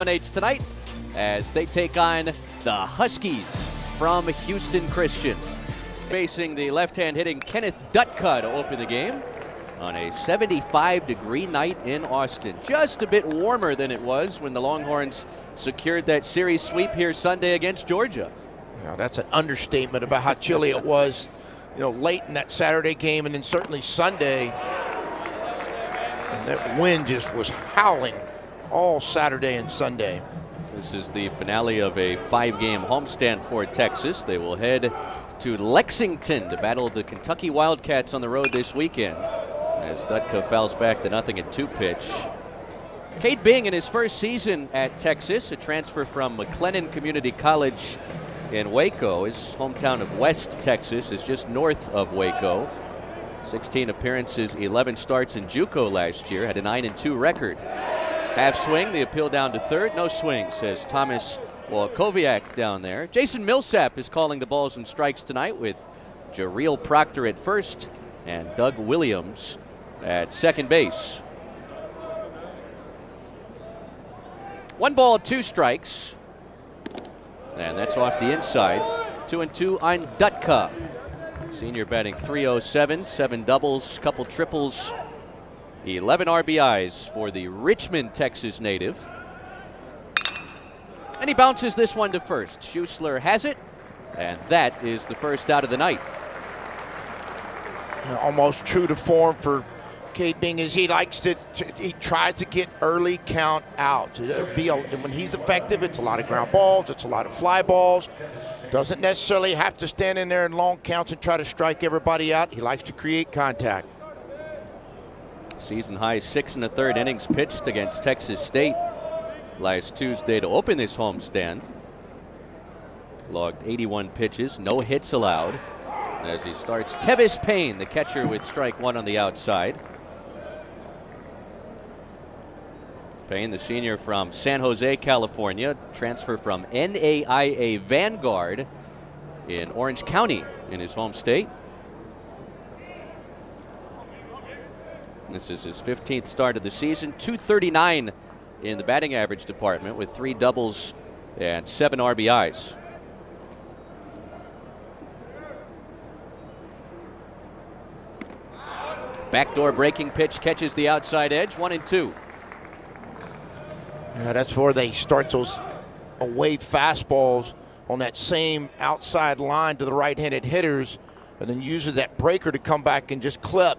Dominates tonight as they take on the Huskies from Houston Christian. Facing the left-hand hitting Kenneth Dutka to open the game on a 75-degree night in Austin. Just a bit warmer than it was when the Longhorns secured that series sweep here Sunday against Georgia. Now that's an understatement about how chilly it was, late in that Saturday game and then certainly Sunday. And that wind just was howling all Saturday and Sunday. This is the finale of a 5-game homestand for Texas. They will head to Lexington to battle the Kentucky Wildcats on the road this weekend as Dutka fouls back the 0-2 pitch. Cade Bing in his first season at Texas, a transfer from McLennan Community College in Waco. His hometown of West Texas is just north of Waco. 16 appearances, 11 starts in JUCO last year, had a 9-2 record. Half swing, the appeal down to third. No swing, says Thomas Walkowiak down there. Jason Millsap is calling the balls and strikes tonight with Jarrell Proctor at first and Doug Williams at second base. 1 ball, 2 strikes. And that's off the inside. 2-2 on Dutka. Senior batting .307, 7 doubles, couple triples. 11 RBIs for the Richmond, Texas native. And he bounces this one to first. Schuessler has it, and that is the first out of the night. Almost true to form for Cade Bing is he tries to get early count out. When he's effective, it's a lot of ground balls, it's a lot of fly balls. Doesn't necessarily have to stand in there in long counts and try to strike everybody out. He likes to create contact. Season high 6 1/3 innings pitched against Texas State last Tuesday to open this homestand. Logged 81 pitches, no hits allowed. As he starts, Tevis Payne, the catcher, with strike 1 on the outside. Payne, the senior from San Jose, California, transfer from NAIA Vanguard in Orange County in his home state. This is his 15th start of the season. .239 in the batting average department with 3 doubles and 7 RBIs. Backdoor breaking pitch catches the outside edge. 1-2. Yeah, that's where they start those away fastballs on that same outside line to the right-handed hitters, and then using that breaker to come back and just clip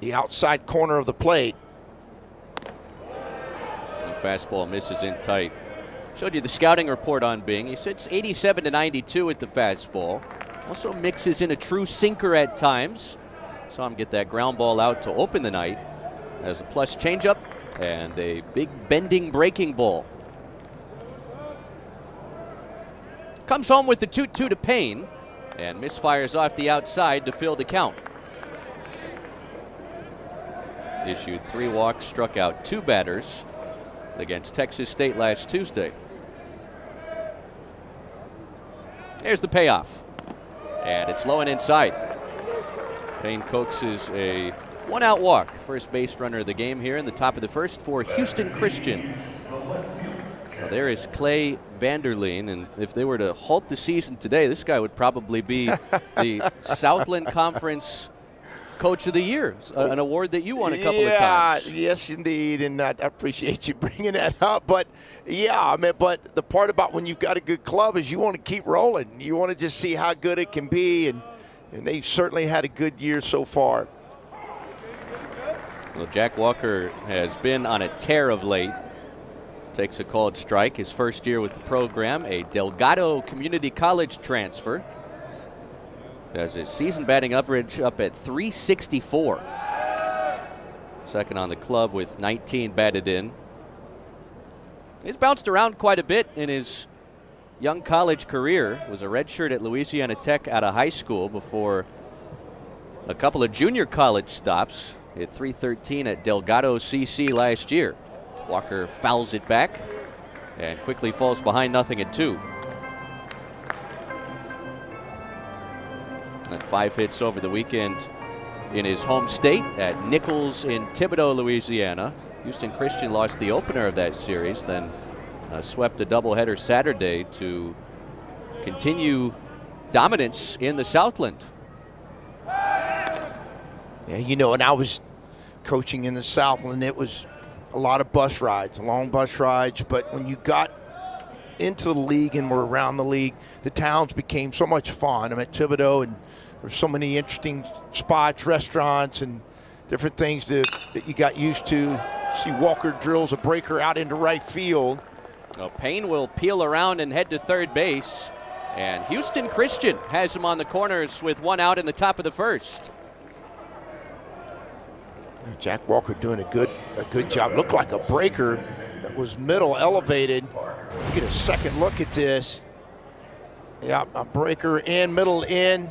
the outside corner of the plate. The fastball misses in tight. Showed you the scouting report on Bing. He sits 87 to 92 at the fastball. Also mixes in a true sinker at times. Saw him get that ground ball out to open the night as a plus changeup and a big bending breaking ball. Comes home with the 2-2 to Payne and misfires off the outside to fill the count. Issued 3 walks, struck out 2 batters against Texas State last Tuesday. There's the payoff, and it's low and inside. Payne coaxes a 1-out walk. First base runner of the game here in the top of the first for Houston Christian. Well, there is Clay Vanderleen, and if they were to halt the season today, this guy would probably be the Southland Conference Coach of the Year, an award that you won a couple of times. Yes, indeed, and I appreciate you bringing that up. But, but the part about when you've got a good club is you want to keep rolling. You want to just see how good it can be, and they've certainly had a good year so far. Well, Jack Walker has been on a tear of late. Takes a called strike. His first year with the program, a Delgado Community College transfer. Has his season batting average up at .364. Second on the club with 19 batted in. He's bounced around quite a bit in his young college career. Was a redshirt at Louisiana Tech out of high school before a couple of junior college stops. Hit .313 at Delgado CC last year. Walker fouls it back and quickly falls behind 0-2. And 5 hits over the weekend in his home state at Nichols in Thibodaux, Louisiana. Houston Christian lost the opener of that series, then swept a doubleheader Saturday to continue dominance in the Southland. Yeah, you know, and I was coaching in the Southland. It was a lot of bus rides, long bus rides. But when you got into the league and were around the league, the towns became so much fun. I'm at Thibodaux, and there's so many interesting spots, restaurants, and different things that you got used to. See Walker drills a breaker out into right field. Well, Payne will peel around and head to third base. And Houston Christian has him on the corners with one out in the top of the first. Jack Walker doing a good job. Looked like a breaker that was middle elevated. Get a second look at this. Yeah, a breaker in, middle in.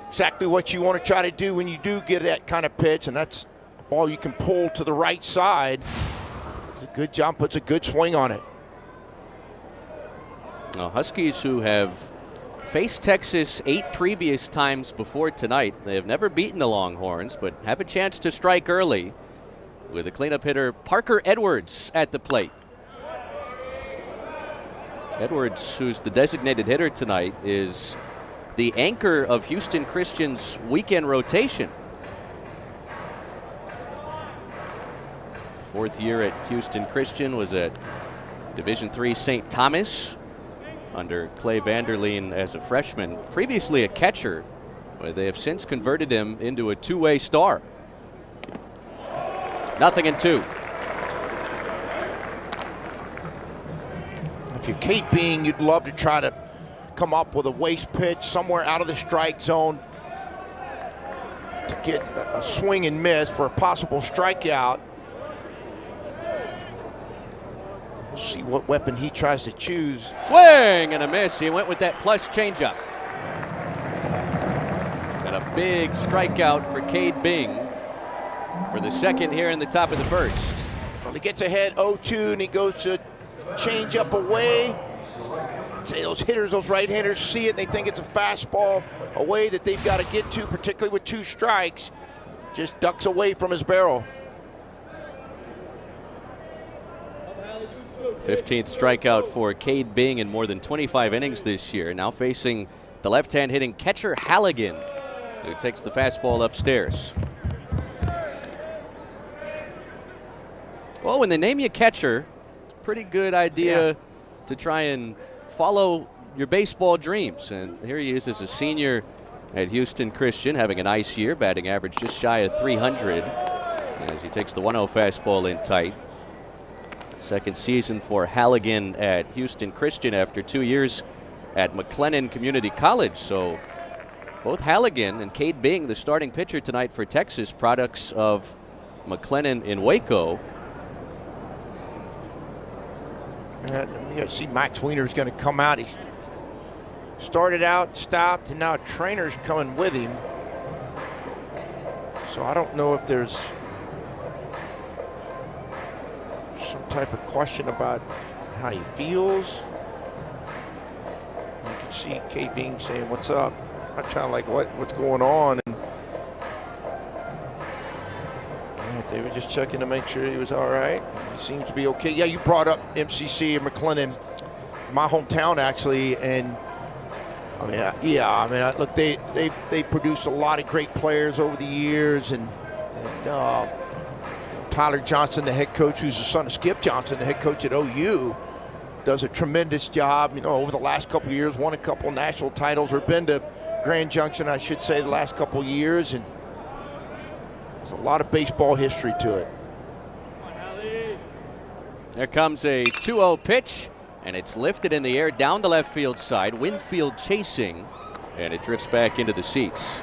Exactly what you want to try to do when you do get that kind of pitch, and that's a ball you can pull to the right side. It's a good job, puts a good swing on it. Now, Huskies, who have faced Texas 8 previous times before tonight, they have never beaten the Longhorns, but have a chance to strike early with a cleanup hitter, Parker Edwards, at the plate. Edwards, who's the designated hitter tonight, is the anchor of Houston Christian's weekend rotation. 4th year at Houston Christian, was at Division III St. Thomas under Clay Vanderleen as a freshman, previously a catcher, where they have since converted him into a two-way star. 0-2. If you're Kate Being, you'd love to try to come up with a waste pitch somewhere out of the strike zone to get a swing and miss for a possible strikeout. We'll see what weapon he tries to choose. Swing and a miss. He went with that plus changeup. And a big strikeout for Cade Bing for the second here in the top of the first. Well, he gets ahead 0-2 and he goes to change up away. I'd say those hitters, those right-handers see it and they think it's a fastball away that they've got to get to, particularly with 2 strikes. Just ducks away from his barrel. 15th strikeout for Cade Bing in more than 25 innings this year. Now facing the left-hand hitting catcher Halligan, who takes the fastball upstairs. Well, when they name you catcher, it's a pretty good idea to try and follow your baseball dreams. And here he is as a senior at Houston Christian, having a nice year, batting average just shy of 300 as he takes the 1-0 fastball in tight. Second season for Halligan at Houston Christian after 2 years at McLennan Community College. So both Halligan and Cade Bing, the starting pitcher tonight for Texas, products of McLennan in Waco. You see Max Wiener's going to come out. He started out, stopped, and now a trainer's coming with him. So I don't know if there's some type of question about how he feels. You can see Cade Bing saying, "What's up?" I'm kind of like, what's going on? And they were just checking to make sure he was all right. He seems to be okay. Yeah, you brought up MCC and McLennan, my hometown actually, and look, they produced a lot of great players over the years, and Tyler Johnson, the head coach, who's the son of Skip Johnson, the head coach at OU, does a tremendous job. Over the last couple of years, won a couple national titles, or been to Grand Junction, I should say, the last couple of years, and there's a lot of baseball history to it. There comes a 2-0 pitch, and it's lifted in the air down the left field side. Winfield chasing, and it drifts back into the seats.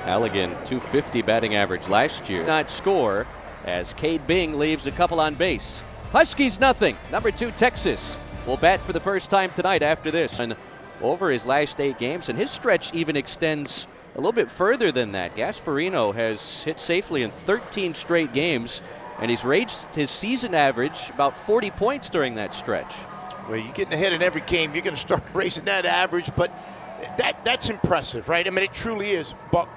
Halligan, .250 batting average last year. Not score as Cade Bing leaves a couple on base. Huskies nothing. Number 2 Texas will bat for the first time tonight after this. And over his last 8 games, and his stretch even extends a little bit further than that. Gasparino has hit safely in 13 straight games, and he's raised his season average about 40 points during that stretch. Well, you're getting ahead in every game, you're going to start raising that average, but that's impressive, right? I mean, it truly is. But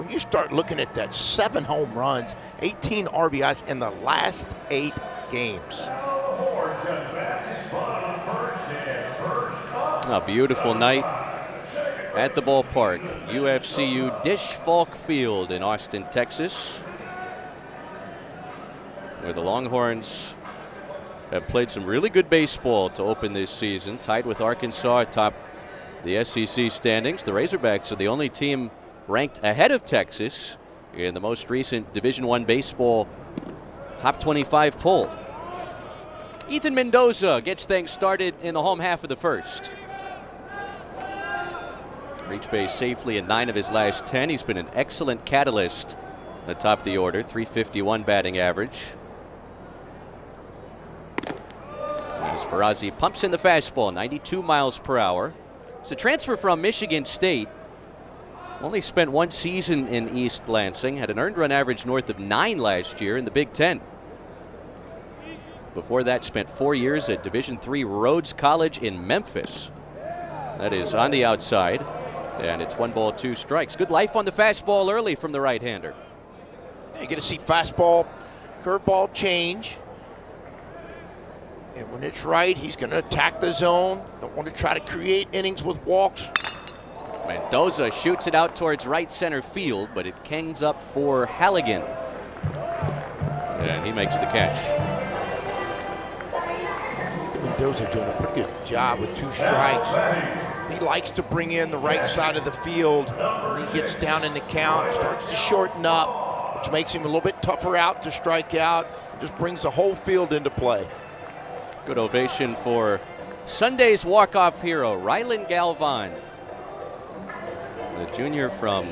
when you start looking at that, 7 home runs, 18 RBIs in the last 8 games. A beautiful night at the ballpark. UFCU Dish Falk Field in Austin, Texas, where the Longhorns have played some really good baseball to open this season, tied with Arkansas atop the SEC standings. The Razorbacks are the only team ranked ahead of Texas in the most recent Division I baseball top 25 poll. Ethan Mendoza gets things started in the home half of the first. Reached base safely in 9 of his last 10. He's been an excellent catalyst atop the order, .351 batting average. As Ferrazzi pumps in the fastball, 92 miles per hour. It's a transfer from Michigan State. Only spent 1 season in East Lansing. Had an earned run average north of 9 last year in the Big Ten. Before that, spent 4 years at Division III Rhodes College in Memphis. That is on the outside, and it's 1 ball, 2 strikes. Good life on the fastball early from the right-hander. You get to see fastball, curveball change. And when it's right, he's going to attack the zone. Don't want to try to create innings with walks. Mendoza shoots it out towards right center field, but it kings up for Halligan. And he makes the catch. Mendoza doing a pretty good job with 2 strikes. He likes to bring in the right side of the field. When he gets down in the count, starts to shorten up, which makes him a little bit tougher out to strike out. Just brings the whole field into play. Good ovation for Sunday's walk-off hero, Rylan Galvan, the junior from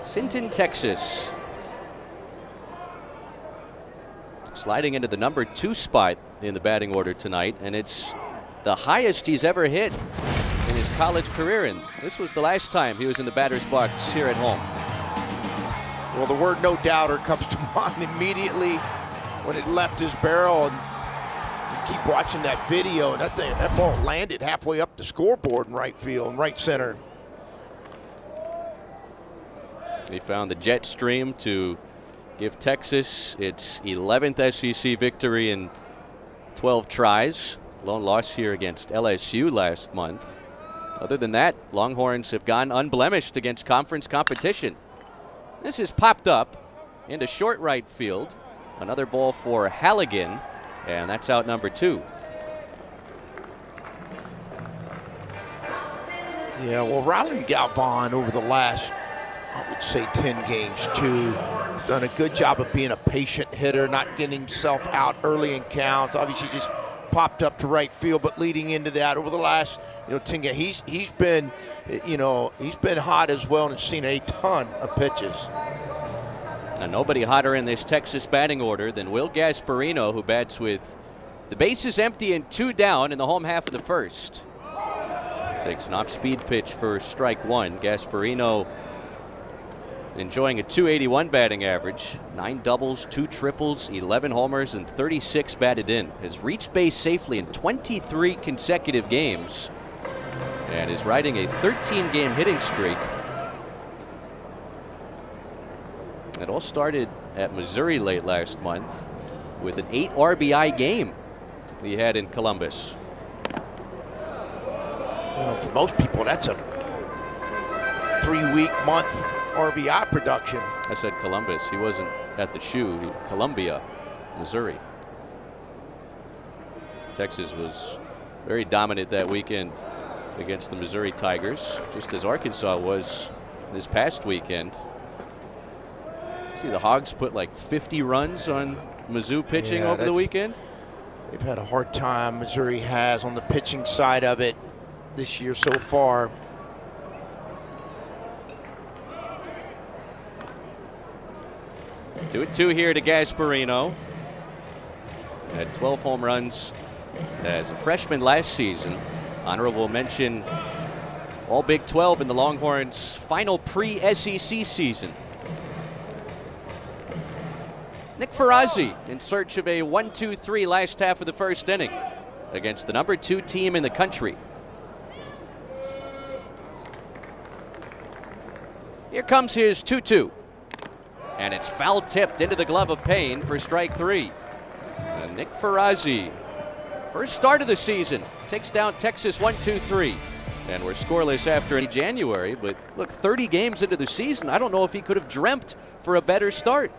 Sinton, Texas. Sliding into the number 2 spot in the batting order tonight, and it's the highest he's ever hit in his college career, and this was the last time he was in the batter's box here at home. Well, the word no doubter comes to mind immediately when it left his barrel, and you keep watching that video, and that ball landed halfway up the scoreboard in right field and right center. He found the jet stream to give Texas its 11th SEC victory in 12 tries. Lone loss here against LSU last month. Other than that, Longhorns have gone unblemished against conference competition. This is popped up into short right field. Another ball for Halligan, and that's out number 2. Yeah, well, Rylan Galvan over the last, I would say, 10 games too, has done a good job of being a patient hitter, not getting himself out early in counts. Obviously just popped up to right field, but leading into that over the last 10 games, he's been hot as well and seen a ton of pitches. And nobody hotter in this Texas batting order than Will Gasparino, who bats with the bases empty and 2 down in the home half of the first. Takes an off-speed pitch for strike 1. Gasparino enjoying a .281 batting average, 9 doubles, 2 triples, 11 homers, and 36 batted in. Has reached base safely in 23 consecutive games and is riding a 13-game hitting streak. It all started at Missouri late last month with an 8 RBI game he had in Columbus. Well, for most people, that's a 3-week month RBI production. I said Columbus. He wasn't at the shoe. Columbia, Missouri. Texas was very dominant that weekend against the Missouri Tigers, just as Arkansas was this past weekend. See, the Hogs put like 50 runs on Mizzou pitching over the weekend. They've had a hard time, Missouri has, on the pitching side of it this year so far. 2-2 here to Gasparino. Had 12 home runs as a freshman last season. Honorable mention, all Big 12 in the Longhorns' final pre-SEC season. Nick Ferrazzi in search of a 1-2-3 last half of the first inning against the number 2 team in the country. Here comes his 2-2. And it's foul tipped into the glove of Payne for strike 3. And Nick Ferrazzi, first start of the season, takes down Texas 1-2-3. And we're scoreless after January, but look, 30 games into the season, I don't know if he could have dreamt for a better start.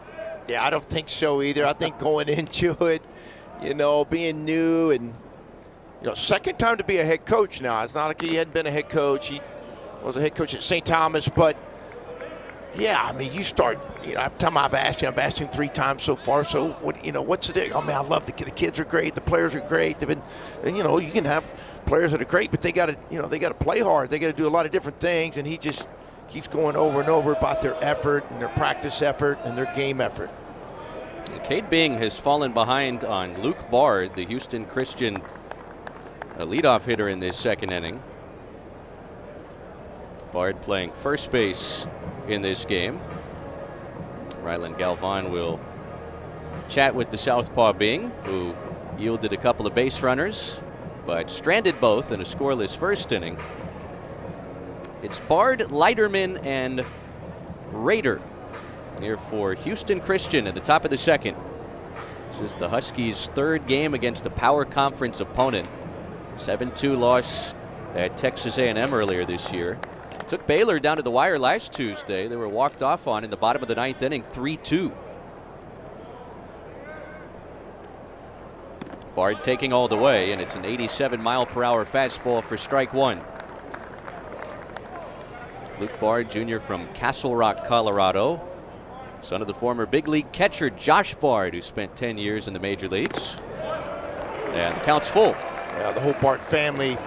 Yeah, I don't think so either. I think going into it, being new and, second time to be a head coach now. It's not like he hadn't been a head coach. He was a head coach at St. Thomas, but yeah, I mean, you start, every time I've asked him 3 times so far. So, what's the deal? I mean, I love the kids are great. The players are great. They've been, you can have players that are great, but they got to play hard. They got to do a lot of different things. And he just keeps going over and over about their effort and their practice effort and their game effort. Cade Bing has fallen behind on Luke Bard, the Houston Christian leadoff hitter in this second inning. Bard playing first base in this game. Rylan Galvan will chat with the southpaw Bing, who yielded a couple of base runners, but stranded both in a scoreless first inning. It's Bard, Leiterman, and Rader here for Houston Christian at the top of the second. This is the Huskies' third game against a power conference opponent. 7-2 loss at Texas A&M earlier this year. Took Baylor down to the wire last Tuesday. They were walked off on in the bottom of the 9th inning, 3-2. Bard taking all the way, and it's an 87-mile-per-hour fastball for strike 1. Luke Bard, Jr. from Castle Rock, Colorado. Son of the former big league catcher Josh Bard, who spent 10 years in the major leagues. And the count's full. Yeah, the whole Bard family,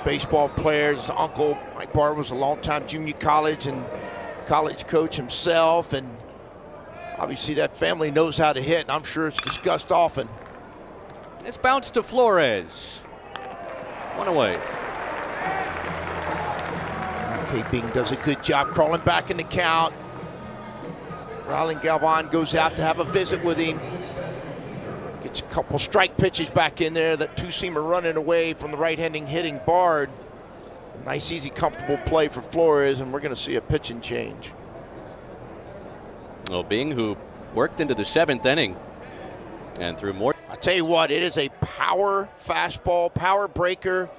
baseball players. His uncle Mike Bard was a longtime junior college and college coach himself, and obviously that family knows how to hit, and I'm sure it's discussed often. This bounce to Flores. One away. Cade Bing does a good job crawling back in the count. Rylan Galvan goes out to have a visit with him. Gets a couple strike pitches back in there. That two-seamer running away from the right-handing hitting Bard. Nice, easy, comfortable play for Flores, and we're going to see a pitching change. Well, Bing, who worked into the 7th inning and threw more. I tell you what, it is a power fastball, power breaker.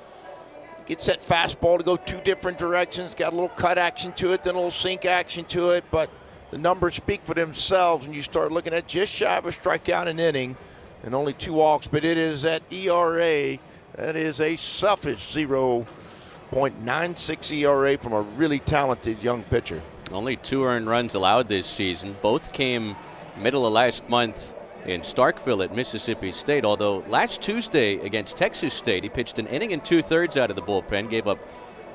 Gets that fastball to go 2 different directions. Got a little cut action to it, then a little sink action to it, but the numbers speak for themselves when you start looking at just shy of a strikeout an inning and only 2 walks, but it is that ERA. That is a selfish 0.96 ERA from a really talented young pitcher. Only 2 earned runs allowed this season. Both came middle of last month in Starkville at Mississippi State, although last Tuesday against Texas State, he pitched an inning and 2/3 out of the bullpen, gave up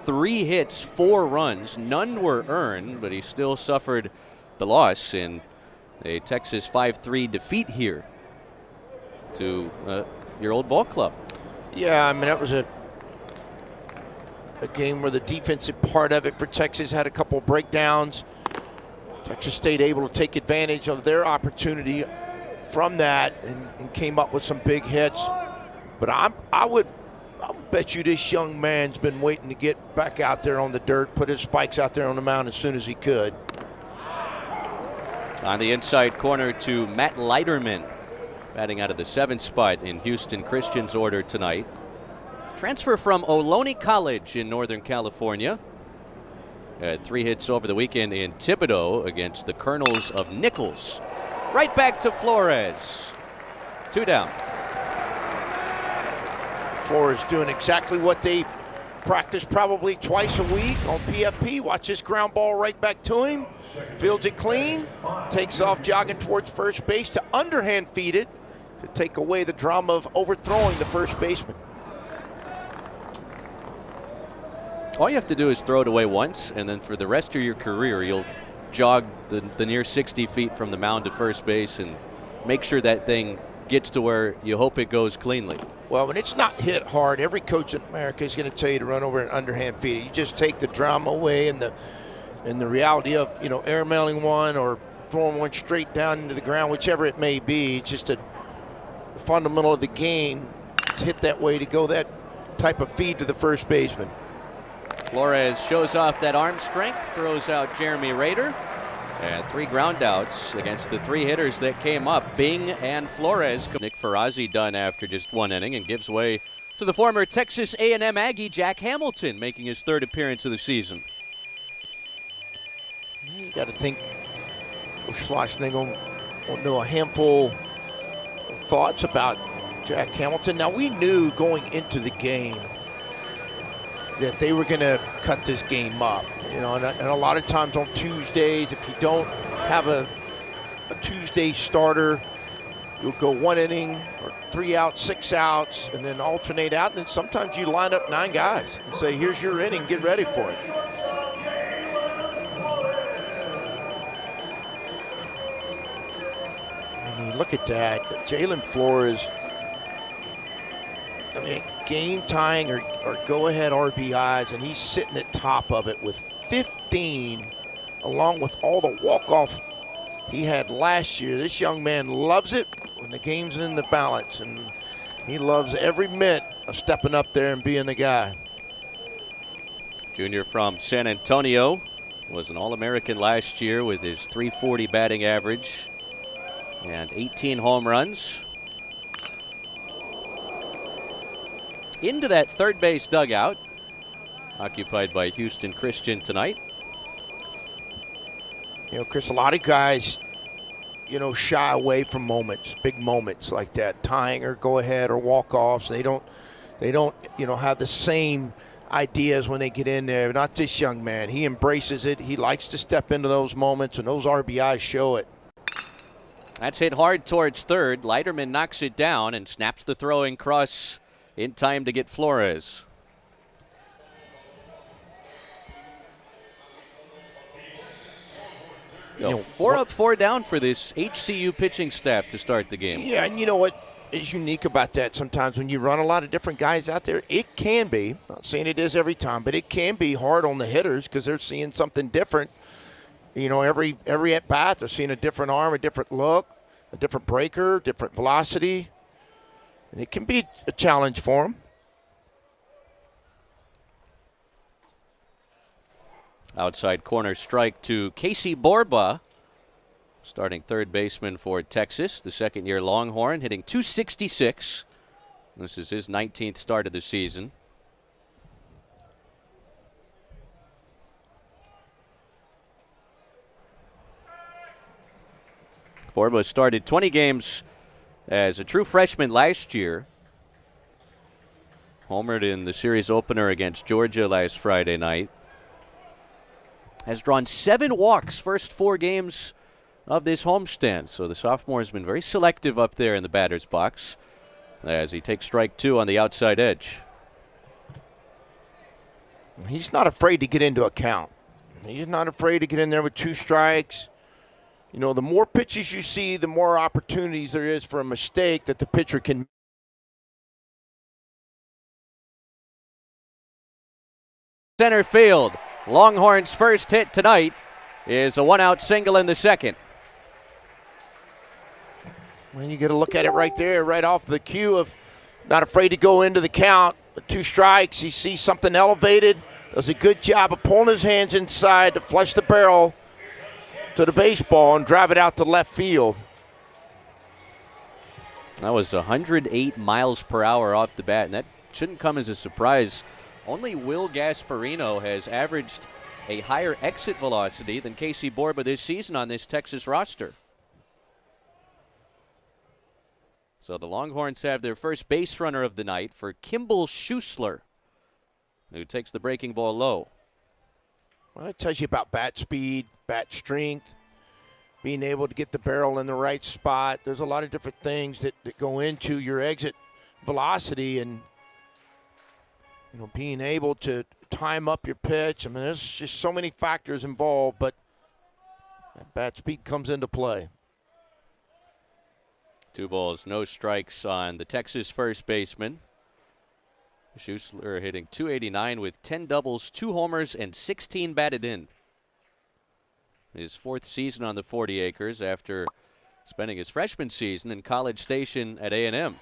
3 hits, 4 runs. None were earned, but he still suffered the loss in a Texas 5-3 defeat here to your old ball club. Yeah, I mean, that was a game where the defensive part of it for Texas had a couple breakdowns. Texas State able to take advantage of their opportunity from that and came up with some big hits. But I would bet you this young man's been waiting to get back out there on the dirt, put his spikes out there on the mound as soon as he could. On the inside corner to Matt Leiterman, batting out of the 7th spot in Houston Christian's order tonight. Transfer from Ohlone College in Northern California. Had 3 hits over the weekend in Thibodaux against the Colonels of Nichols. Right back to Flores. 2 down. Flores doing exactly what they practice probably twice a week on PFP. Watch this ground ball right back to him. Fields it clean. Takes off jogging towards first base to underhand feed it to take away the drama of overthrowing the first baseman. All you have to do is throw it away once, and then for the rest of your career, you'll jog the near 60 feet from the mound to first base and make sure that thing gets to where you hope it goes cleanly. Well, when it's not hit hard, every coach in America is going to tell you to run over and underhand feed it. You just take the drama away and the reality of, airmailing one or throwing one straight down into the ground, whichever it may be. It's just the fundamental of the game. It's hit that way to go that type of feed to the first baseman. Flores shows off that arm strength, throws out Jeremy Rader. And 3 groundouts against the 3 hitters that came up, Bing and Flores. Nick Ferrazzi done after just 1 inning and gives way to the former Texas A&M Aggie Jack Hamilton, making his 3rd appearance of the season. You got to think Schlossnagle will know a handful of thoughts about Jack Hamilton. Now, we knew going into the game that they were going to cut this game up. You know, and a lot of times on Tuesdays, if you don't have a Tuesday starter, you'll go 1 inning or 3 outs, 6 outs, and then alternate out. And then sometimes you line up 9 guys and say, here's your inning, get ready for it. I mean, look at that. Jalen Flores, I mean, game tying or go-ahead RBIs, and he's sitting at top of it with 15, along with all the walk-off he had last year. This young man loves it when the game's in the balance, and he loves every minute of stepping up there and being the guy. Junior from San Antonio, was an All-American last year with his .340 batting average and 18 home runs. Into that third base dugout, occupied by Houston Christian tonight. You know, Chris, a lot of guys, you know, shy away from moments, big moments like that, tying or go ahead or walk-offs. They don't, you know, have the same ideas when they get in there. Not this young man. He embraces it. He likes to step into those moments, and those RBIs show it. That's hit hard towards third. Leiterman knocks it down and snaps the throwing cross in time to get Flores. You know, 4 up, 4 down for this HCU pitching staff to start the game. Yeah, and you know what is unique about that sometimes when you run a lot of different guys out there, it can be, I'm not saying it is every time, but it can be hard on the hitters because they're seeing something different. You know, every at-bat, they're seeing a different arm, a different look, a different breaker, different velocity. And it can be a challenge for them. Outside corner strike to Casey Borba, starting third baseman for Texas, the second-year Longhorn, hitting .266. This is his 19th start of the season. Borba started 20 games as a true freshman last year. Homered in the series opener against Georgia last Friday night. Has drawn 7 walks first 4 games of this homestand. So the sophomore has been very selective up there in the batter's box as he takes strike 2 on the outside edge. He's not afraid to get into a count. He's not afraid to get in there with 2 strikes. You know, the more pitches you see, the more opportunities there is for a mistake that the pitcher can. Center field. Longhorns' first hit tonight is a 1-out single in the second. Well, you get a look at it right there, right off the cue of not afraid to go into the count. With 2 strikes, he sees something elevated, does a good job of pulling his hands inside to flush the barrel to the baseball and drive it out to left field. That was 108 miles per hour off the bat, and that shouldn't come as a surprise. Only Will Gasparino has averaged a higher exit velocity than Casey Borba this season on this Texas roster. So the Longhorns have their first base runner of the night for Kimball Schuessler, who takes the breaking ball low. Well, it tells you about bat speed, bat strength, being able to get the barrel in the right spot. There's a lot of different things that go into your exit velocity, and you know, being able to time up your pitch. I mean, there's just so many factors involved, but that bat speed comes into play. 2 balls, no strikes on the Texas first baseman. Schuessler hitting .289 with 10 doubles, 2 homers, and 16 batted in. His 4th season on the 40 acres after spending his freshman season in College Station at A&M.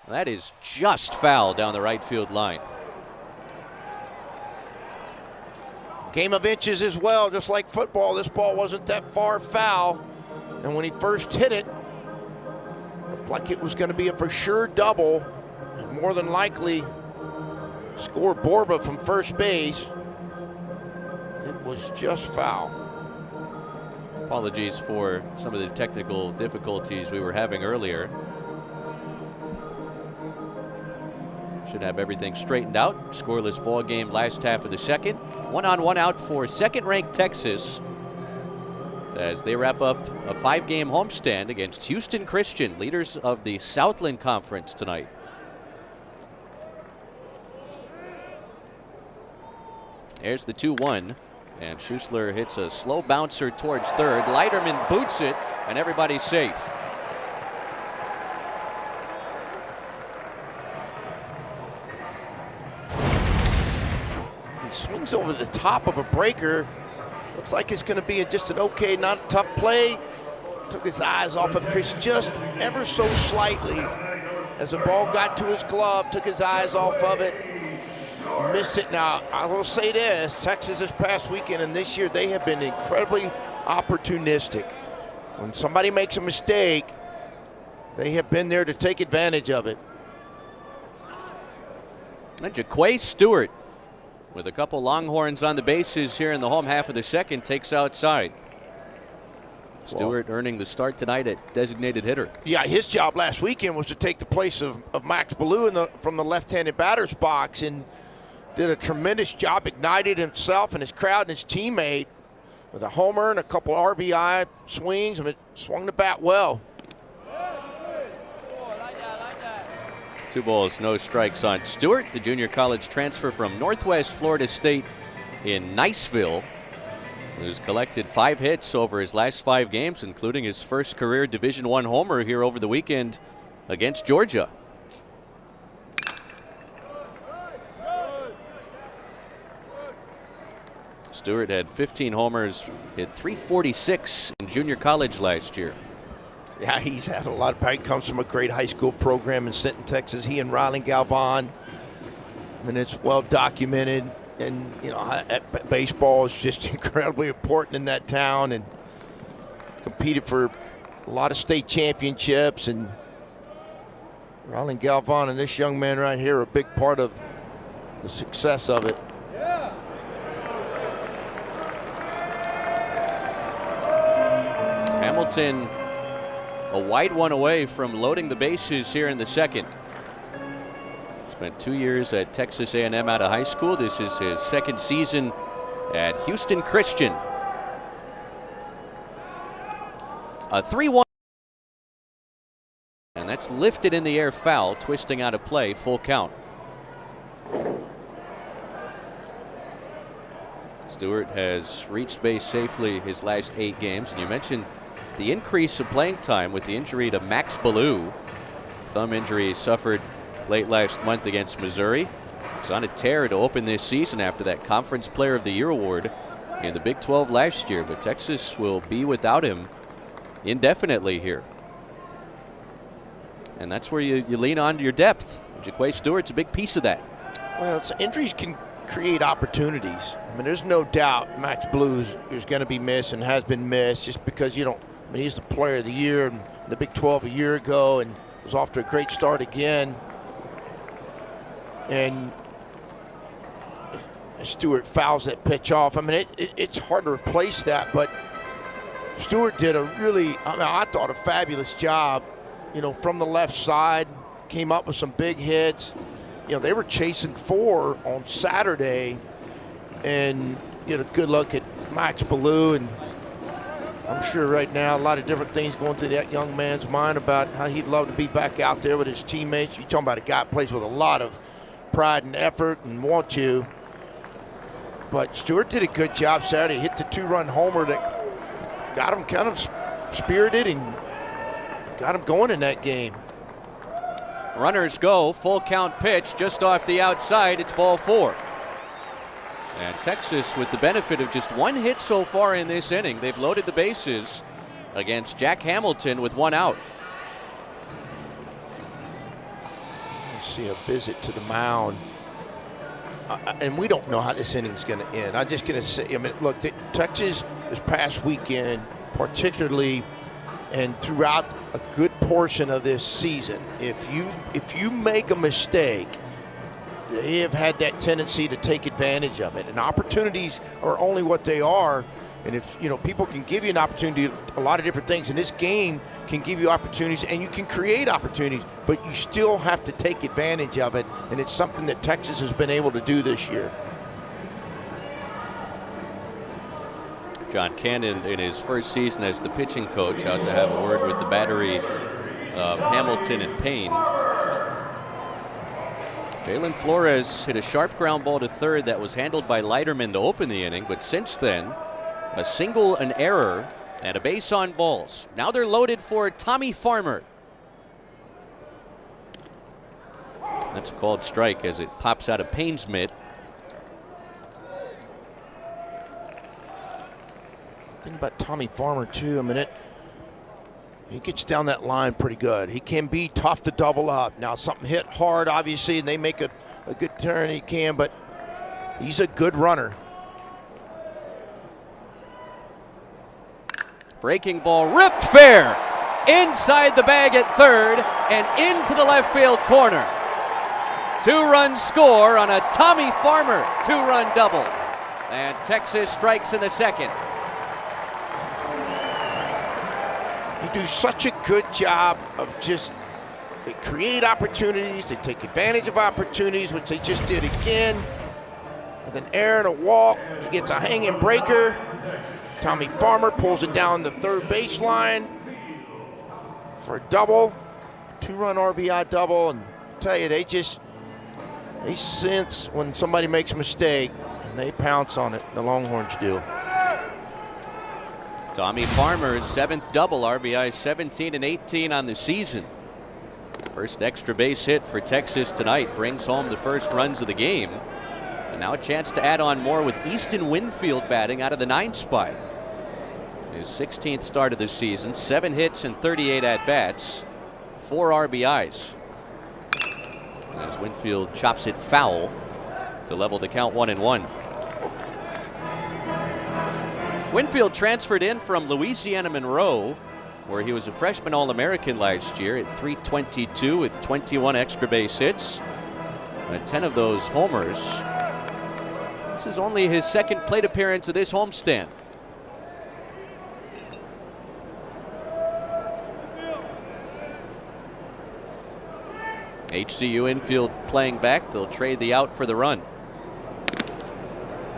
That is just foul down the right field line. Game of inches as well, just like football. This ball wasn't that far foul. And when he first hit it, looked like it was going to be a for sure double. And more than likely, score Borba from first base. It was just foul. Apologies for some of the technical difficulties we were having earlier. Should have everything straightened out. Scoreless ball game last half of the second. 1-on-1 out for second-ranked Texas as they wrap up a 5-game homestand against Houston Christian, leaders of the Southland Conference tonight. There's the 2-1, and Schussler hits a slow bouncer towards third. Leiterman boots it, and everybody's safe. Swings over the top of a breaker. Looks like it's going to be just an okay, not a tough play. Took his eyes off of Chris just ever so slightly. As the ball got to his glove, took his eyes off of it. Missed it. Now, I will say this, Texas this past weekend and this year, they have been incredibly opportunistic. When somebody makes a mistake, they have been there to take advantage of it. And Jaquay Stewart, with a couple Longhorns on the bases here in the home half of the second, takes outside. Stewart earning the start tonight at designated hitter. Yeah, his job last weekend was to take the place of Max Ballou from the left-handed batter's box, and did a tremendous job, ignited himself and his crowd and his teammate with a homer and a couple RBI swings. I mean, swung the bat well. 2 balls, no strikes on Stewart, the junior college transfer from Northwest Florida State in Niceville, who's collected 5 hits over his last 5 games, including his first career Division I homer here over the weekend against Georgia. Stewart had 15 homers, hit .346 in junior college last year. Yeah, he's had a lot of pride. Comes from a great high school program in Sinton, Texas. He and Rylan Galvan. I mean, it's well documented. And, you know, baseball is just incredibly important in that town, and competed for a lot of state championships. And Rylan Galvan and this young man right here are a big part of the success of it. Hamilton a wide one away from loading the bases here in the second. Spent 2 years at Texas A&M out of high school. This is his second season at Houston Christian. A 3-1. And that's lifted in the air foul, twisting out of play, full count. Stewart has reached base safely his last 8 games. And you mentioned the increase of playing time with the injury to Max Ballou. Thumb injury suffered late last month against Missouri. He's on a tear to open this season after that Conference Player of the Year award in the Big 12 last year. But Texas will be without him indefinitely here. And that's where you lean on to your depth. Jaquay Stewart's a big piece of that. Well, injuries can create opportunities. I mean, there's no doubt Max Ballou is going to be missed and has been missed just because you don't. I mean, he's the Player of the Year in the Big 12 a year ago and was off to a great start again. And Stewart fouls that pitch off. I mean, it's hard to replace that, but Stewart did a really, I thought, a fabulous job, you know, from the left side, came up with some big hits. You know, they were chasing 4 on Saturday, and, you know, good luck at Max Ballou. And I'm sure right now a lot of different things going through that young man's mind about how he'd love to be back out there with his teammates. You're talking about a guy who plays with a lot of pride and effort and want to. But Stewart did a good job Saturday. Hit the 2-run homer that got him kind of spirited and got him going in that game. Runners go, full count pitch just off the outside. It's ball 4. And Texas, with the benefit of just 1 hit so far in this inning, they've loaded the bases against Jack Hamilton with 1 out. See a visit to the mound. and we don't know how this inning's going to end. I'm just going to say, I mean, look, Texas this past weekend, particularly, and throughout a good portion of this season, if you make a mistake, they have had that tendency to take advantage of it. And opportunities are only what they are. And if people can give you an opportunity, a lot of different things. And this game can give you opportunities, and you can create opportunities, but you still have to take advantage of it. And it's something that Texas has been able to do this year. John Cannon, in his first season as the pitching coach, out to have a word with the battery of Hamilton and Payne. Jalen Flores hit a sharp ground ball to third that was handled by Leiterman to open the inning, but since then, a single, an error, and a base on balls. Now they're loaded for Tommy Farmer. That's a called strike as it pops out of Payne's mitt. Think about Tommy Farmer too. I mean, he gets down that line pretty good. He can be tough to double up. Now something hit hard, obviously, and they make a good turn. He can, but he's a good runner. Breaking ball ripped fair inside the bag at third and into the left field corner. 2-run score on a Tommy Farmer 2-run double. And Texas strikes in the second. You do such a good job of they create opportunities, they take advantage of opportunities, which they just did again. With an error and a walk, he gets a hanging breaker. Tommy Farmer pulls it down the third baseline for a double, 2-run RBI double. And I tell you, they sense when somebody makes a mistake and they pounce on it. The Longhorns do. Tommy Farmer's 7th double, RBI 17 and 18 on the season. First extra base hit for Texas tonight brings home the first runs of the game. And now a chance to add on more with Easton Winfield batting out of the 9th spot. His 16th start of the season, 7 hits and 38 at-bats, 4 RBIs. As Winfield chops it foul to level the count 1-1. Winfield transferred in from Louisiana Monroe, where he was a freshman All-American last year at .322 with 21 extra base hits and 10 of those homers. This is only his second plate appearance of this homestand. HCU infield playing back. They'll trade the out for the run.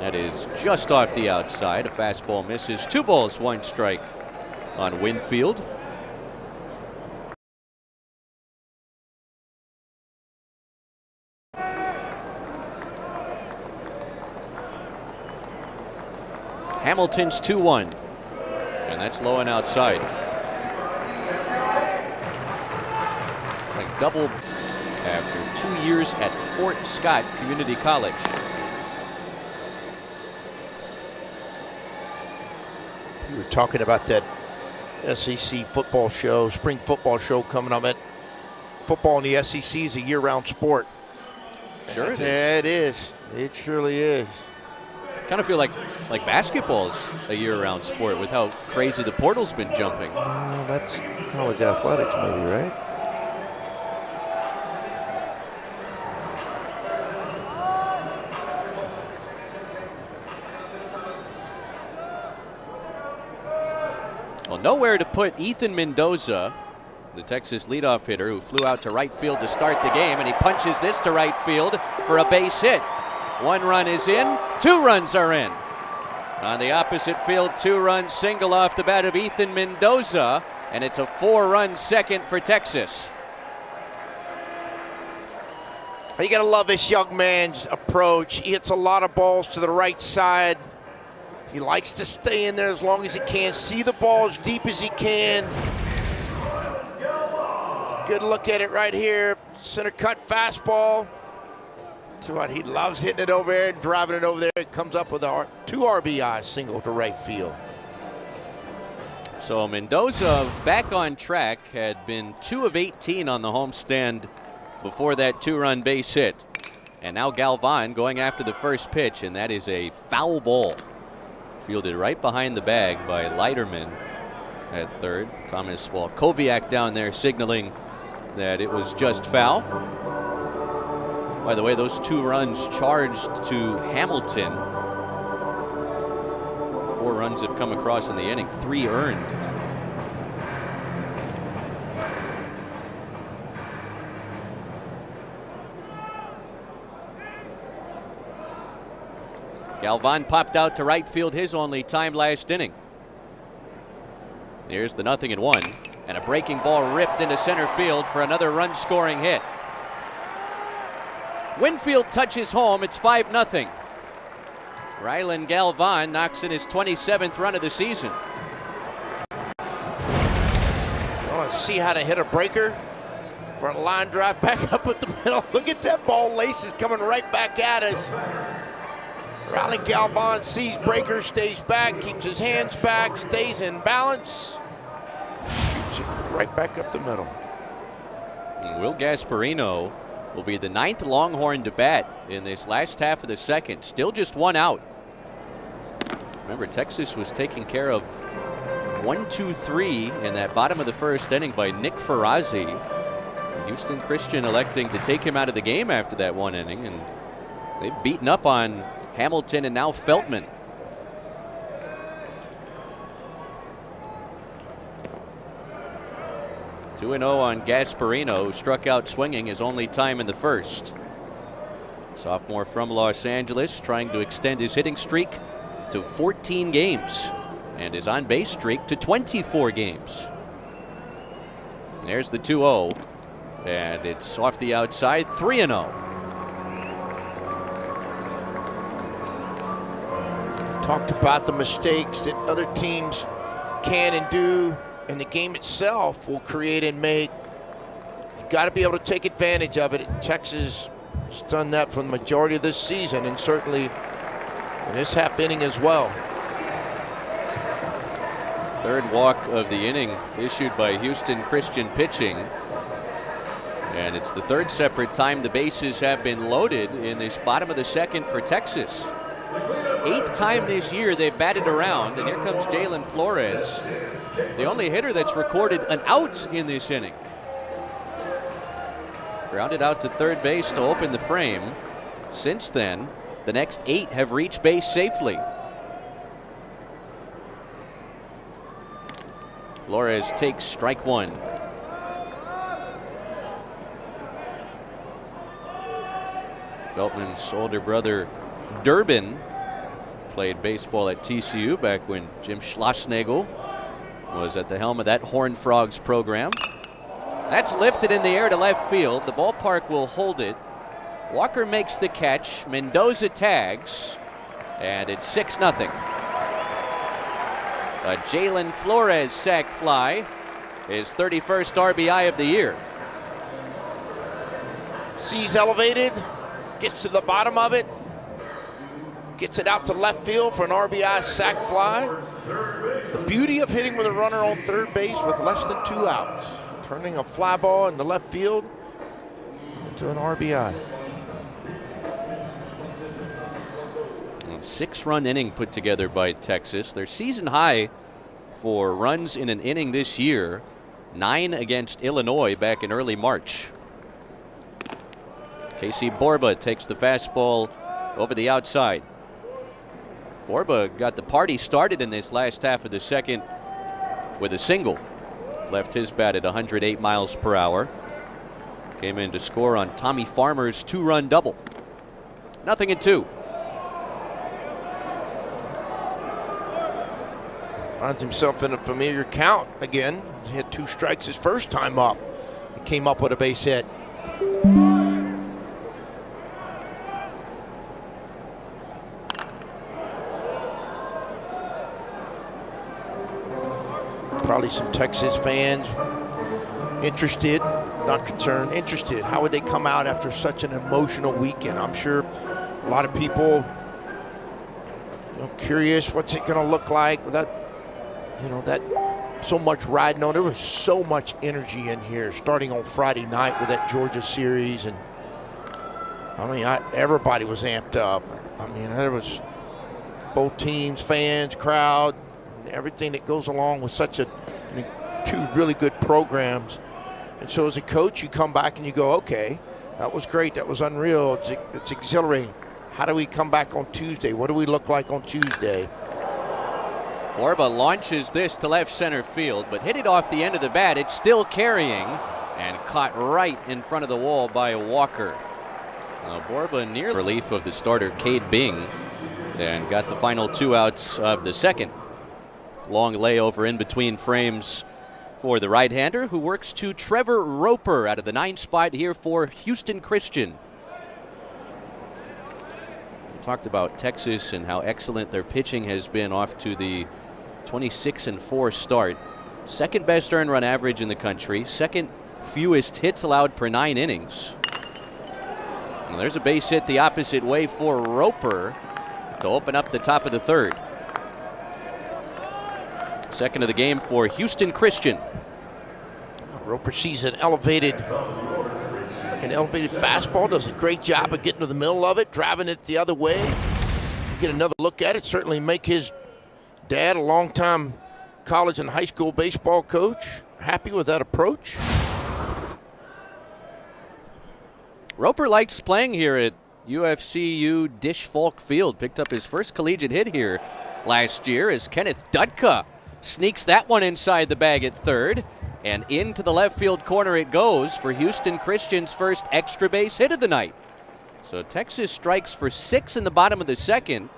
That is just off the outside. A fastball misses. 2 balls, 1 strike on Winfield. Hamilton's 2-1. And that's low and outside. Like double after 2 years at Fort Scott Community College. We were talking about that SEC football show, spring football show coming up. Football in the SEC is a year-round sport. Sure it is. Yeah, it is. It surely is. Kind of feel like basketball's a year-round sport with how crazy the portal's been jumping. That's college athletics maybe, right? Well, nowhere to put Ethan Mendoza, the Texas leadoff hitter who flew out to right field to start the game, and he punches this to right field for a base hit. 1 run is in, 2 runs are in. On the opposite field, 2-run single off the bat of Ethan Mendoza, and it's a 4-run second for Texas. You got to love this young man's approach. He hits a lot of balls to the right side. He likes to stay in there as long as he can, see the ball as deep as he can. Good look at it right here. Center cut fastball. To what he loves hitting it over there and driving it over there. It comes up with a 2 RBI single to right field. So Mendoza back on track, had been 2 of 18 on the homestand before that 2-run base hit. And now Galvan going after the first pitch, and that is a foul ball. Fielded right behind the bag by Leiterman at third. Thomas Walkowiak down there signaling that it was just foul. By the way, those 2 runs charged to Hamilton. 4 runs have come across in the inning, 3 earned. Galvan popped out to right field, his only time last inning. Here's the 0-1, and a breaking ball ripped into center field for another run-scoring hit. Winfield touches home, it's 5-0. Rylan Galvan knocks in his 27th run of the season. Want to see how to hit a breaker for a line drive back up at the middle. Look at that ball, laces coming right back at us. Rylan Galvan sees breaker, stays back, keeps his hands back, stays in balance, shoots it right back up the middle. And Will Gasparino will be the 9th Longhorn to bat in this last half of the second. Still just 1 out. Remember, Texas was taken care of 1-2-3 in that bottom of the first inning by Nick Ferrazzi. Houston Christian electing to take him out of the game after that 1 inning, and they've beaten up on Hamilton and now Feltman. Two 2-0 on Gasparino, who struck out swinging his only time in the first. Sophomore from Los Angeles trying to extend his hitting streak to 14 games and his on-base streak to 24 games. There's the 2-0, and it's off the outside, 3-0. Talked about the mistakes that other teams can and do, and the game itself will create and make. You've got to be able to take advantage of it. And Texas has done that for the majority of this season, and certainly in this half inning as well. Third walk of the inning issued by Houston Christian pitching. And it's the third separate time the bases have been loaded in this bottom of the second for Texas. 8th time this year they've batted around, and here comes Jalen Flores, the only hitter that's recorded an out in this inning. Grounded out to third base to open the frame. Since then, the next 8 have reached base safely. Flores takes strike 1. Feltman's older brother, Durbin, played baseball at TCU back when Jim Schlossnagel was at the helm of that Horned Frogs program. That's lifted in the air to left field. The ballpark will hold it. Walker makes the catch. Mendoza tags, and it's 6-0. A Jalen Flores sac fly, his 31st RBI of the year. Sees elevated, gets to the bottom of it, gets it out to left field for an RBI sac fly. The beauty of hitting with a runner on third base with less than 2 outs. Turning a fly ball into left field into an RBI. A 6-run inning put together by Texas. Their season high for runs in an inning this year, 9 against Illinois back in early March. Casey Borba takes the fastball over the outside. Borba got the party started in this last half of the second with a single. Left his bat at 108 miles per hour. Came in to score on Tommy Farmer's 2-run double. 0-2. Finds himself in a familiar count again. He hit 2 strikes his first time up. He came up with a base hit. Probably some Texas fans interested, not concerned, interested. How would they come out after such an emotional weekend? I'm sure a lot of people, curious what's it going to look like with that, that so much riding on. There was so much energy in here starting on Friday night with that Georgia series, and I mean, everybody was amped up. I mean, there was both teams, fans, crowd, everything that goes along with such two really good programs. And so as a coach, you come back and you go, okay, that was great. That was unreal. It's exhilarating. How do we come back on Tuesday? What do we look like on Tuesday? Borba launches this to left center field, but hit it off the end of the bat. It's still carrying and caught right in front of the wall by Walker. Borba near relief of the starter, Cade Bing, and got the final 2 outs of the second. Long layover in between frames for the right-hander, who works to Trevor Roper out of the 9th spot here for Houston Christian. We talked about Texas and how excellent their pitching has been off to the 26-4 start. Second best earned run average in the country, second fewest hits allowed per 9 innings. Well, there's a base hit the opposite way for Roper to open up the top of the third. Second of the game for Houston Christian. Roper sees an elevated fastball, does a great job of getting to the middle of it, driving it the other way. Get another look at it, certainly make his dad, a longtime college and high school baseball coach, happy with that approach. Roper likes playing here at UFCU Dish Falk Field. Picked up his first collegiate hit here last year as Kenneth Dutka sneaks that one inside the bag at third. And into the left field corner it goes for Houston Christian's first extra base hit of the night. So Texas strikes for 6 in the bottom of the second,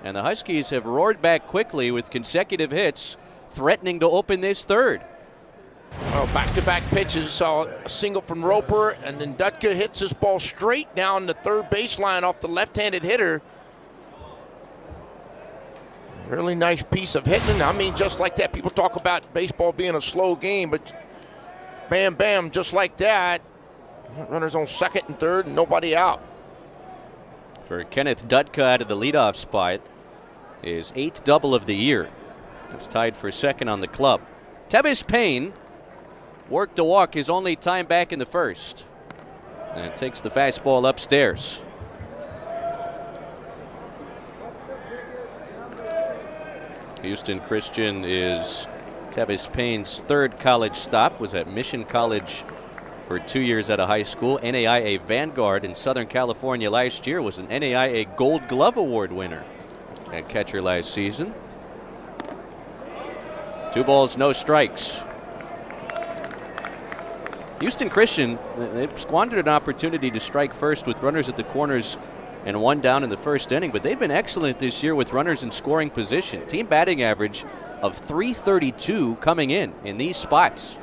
and the Huskies have roared back quickly with consecutive hits, threatening to open this third. Well, back-to-back pitches, saw a single from Roper, and then Dutka hits this ball straight down the third baseline off the left-handed hitter. Really nice piece of hitting. I mean, just like that. People talk about baseball being a slow game, but bam, bam, just like that. Runners on second and third, and nobody out. For Kenneth Dutka out of the leadoff spot, his 8th double of the year. It's tied for second on the club. Tevis Payne worked to walk his only time back in the first, and takes the fastball upstairs. Houston Christian is Tevis Payne's 3rd college stop, was at Mission College for 2 years out of high school. NAIA Vanguard in Southern California last year, was an NAIA Gold Glove Award winner at catcher last season. 2 balls, no strikes. Houston Christian, they squandered an opportunity to strike first with runners at the corners and 1 down in the first inning, but they've been excellent this year with runners in scoring position. Team batting average of .332 coming in these spots.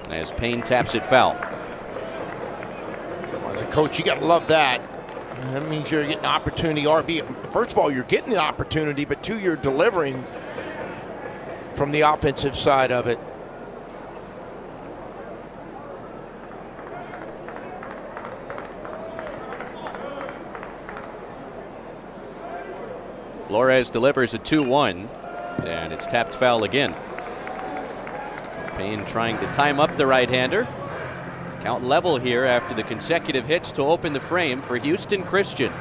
As Payne taps it foul. As a coach, you got to love that. That means you're getting an opportunity. First of all, you're getting an opportunity, but 2, you're delivering from the offensive side of it. Flores delivers a 2-1, and it's tapped foul again. Payne trying to time up the right-hander. Count level here after the consecutive hits to open the frame for Houston Christian.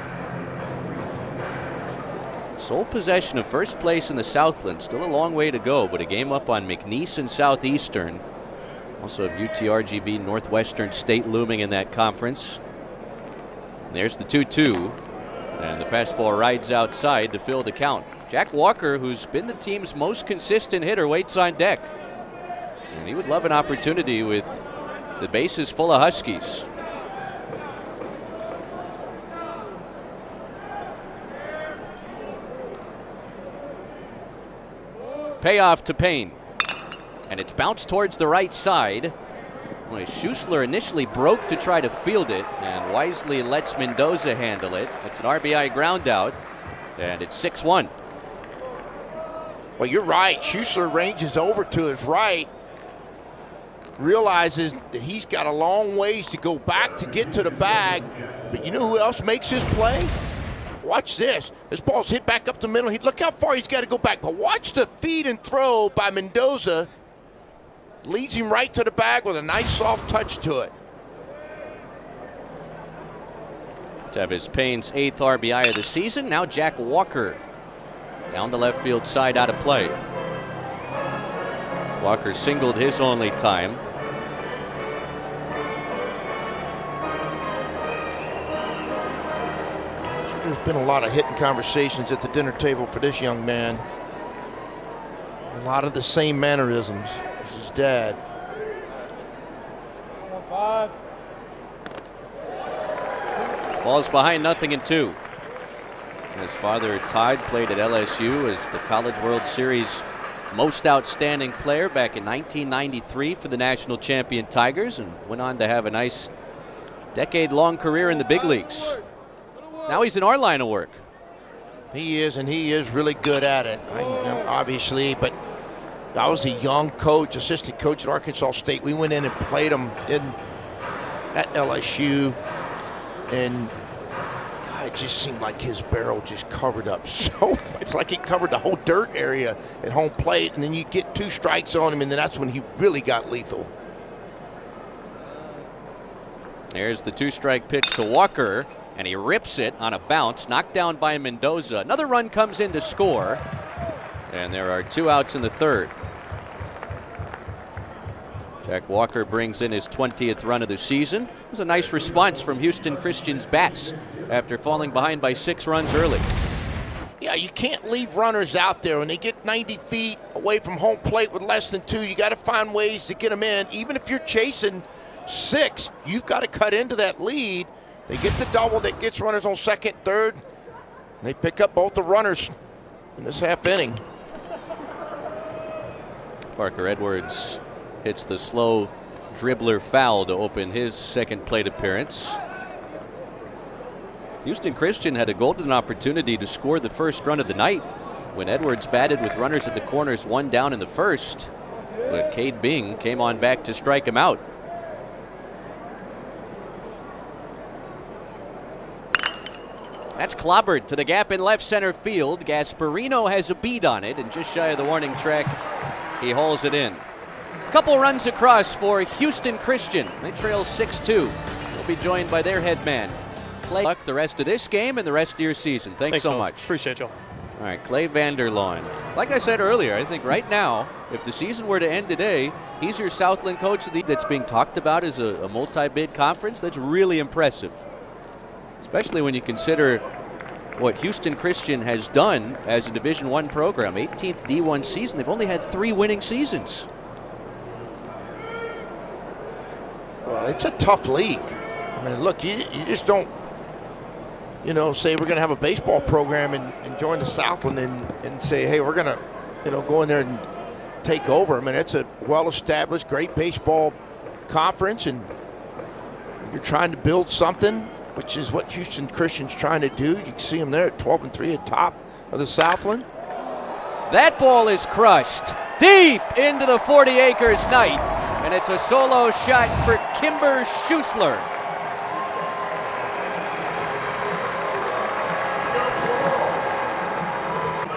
Sole possession of first place in the Southland. Still a long way to go, but a game up on McNeese and Southeastern. Also have UTRGV Northwestern State looming in that conference. There's the 2-2. And the fastball rides outside to fill the count. Jack Walker, who's been the team's most consistent hitter, waits on deck. And he would love an opportunity with the bases full of Huskies. Payoff to Payne. And it's bounced towards the right side. Well, Schussler initially broke to try to field it and wisely lets Mendoza handle it. It's an RBI ground out, and it's 6-1. Well, you're right. Schussler ranges over to his right, realizes that he's got a long ways to go back to get to the bag. But you know who else makes his play? Watch this. This ball's hit back up the middle. Look how far he's got to go back. But watch the feed and throw by Mendoza. Leads him right to the bag with a nice soft touch to it. Tevis Payne's 8th RBI of the season. Now Jack Walker down the left field side, out of play. Walker singled his only time. So there's been a lot of hitting conversations at the dinner table for this young man. A lot of the same mannerisms as his dad. Falls behind 0-2. His father, Todd, played at LSU as the College World Series most outstanding player back in 1993 for the national champion Tigers, and went on to have a nice decade-long career in the big leagues. Now he's in our line of work. He is, and he is really good at it, obviously. But I was a young coach, assistant coach at Arkansas State. We went in and played him at LSU, and God, it just seemed like his barrel just covered up so much, like it covered the whole dirt area at home plate, and then you get 2 strikes on him, and then that's when he really got lethal. There's the 2-strike pitch to Walker, and he rips it on a bounce, knocked down by Mendoza. Another run comes in to score, and there are 2 outs in the 3rd. Jack Walker brings in his 20th run of the season. It was a nice response from Houston Christian's bats after falling behind by 6 runs early. Yeah, you can't leave runners out there. When they get 90 feet away from home plate with less than 2, you got to find ways to get them in. Even if you're chasing 6, you've got to cut into that lead. They get the double that gets runners on second, third. And they pick up both the runners in this half inning. Parker Edwards hits the slow dribbler foul to open his second plate appearance. Houston Christian had a golden opportunity to score the first run of the night when Edwards batted with runners at the corners, 1 down in the first. But Cade Bing came on back to strike him out. That's clobbered to the gap in left center field. Gasparino has a bead on it, and just shy of the warning track, he hauls it in. Couple runs across for Houston Christian. They trail 6-2. They'll be joined by their head man, Clay. Luck the rest of this game and the rest of your season. Thanks so much. Appreciate y'all. All right, Clay Vanderlaan. Like I said earlier, I think right now, if the season were to end today, he's your Southland coach of the that's being talked about as a multi-bid conference. That's really impressive, especially when you consider what Houston Christian has done as a Division I program. 18th D1 season. They've only had 3 winning seasons. Well, it's a tough league. I mean, look, you just don't, say we're going to have a baseball program and join the Southland and say, hey, we're going to, go in there and take over. I mean, it's a well-established, great baseball conference, and you're trying to build something, which is what Houston Christian's trying to do. You can see them there at 12-3 at top of the Southland. That ball is crushed deep into the 40 acres night, and it's a solo shot for Kimber Schuessler.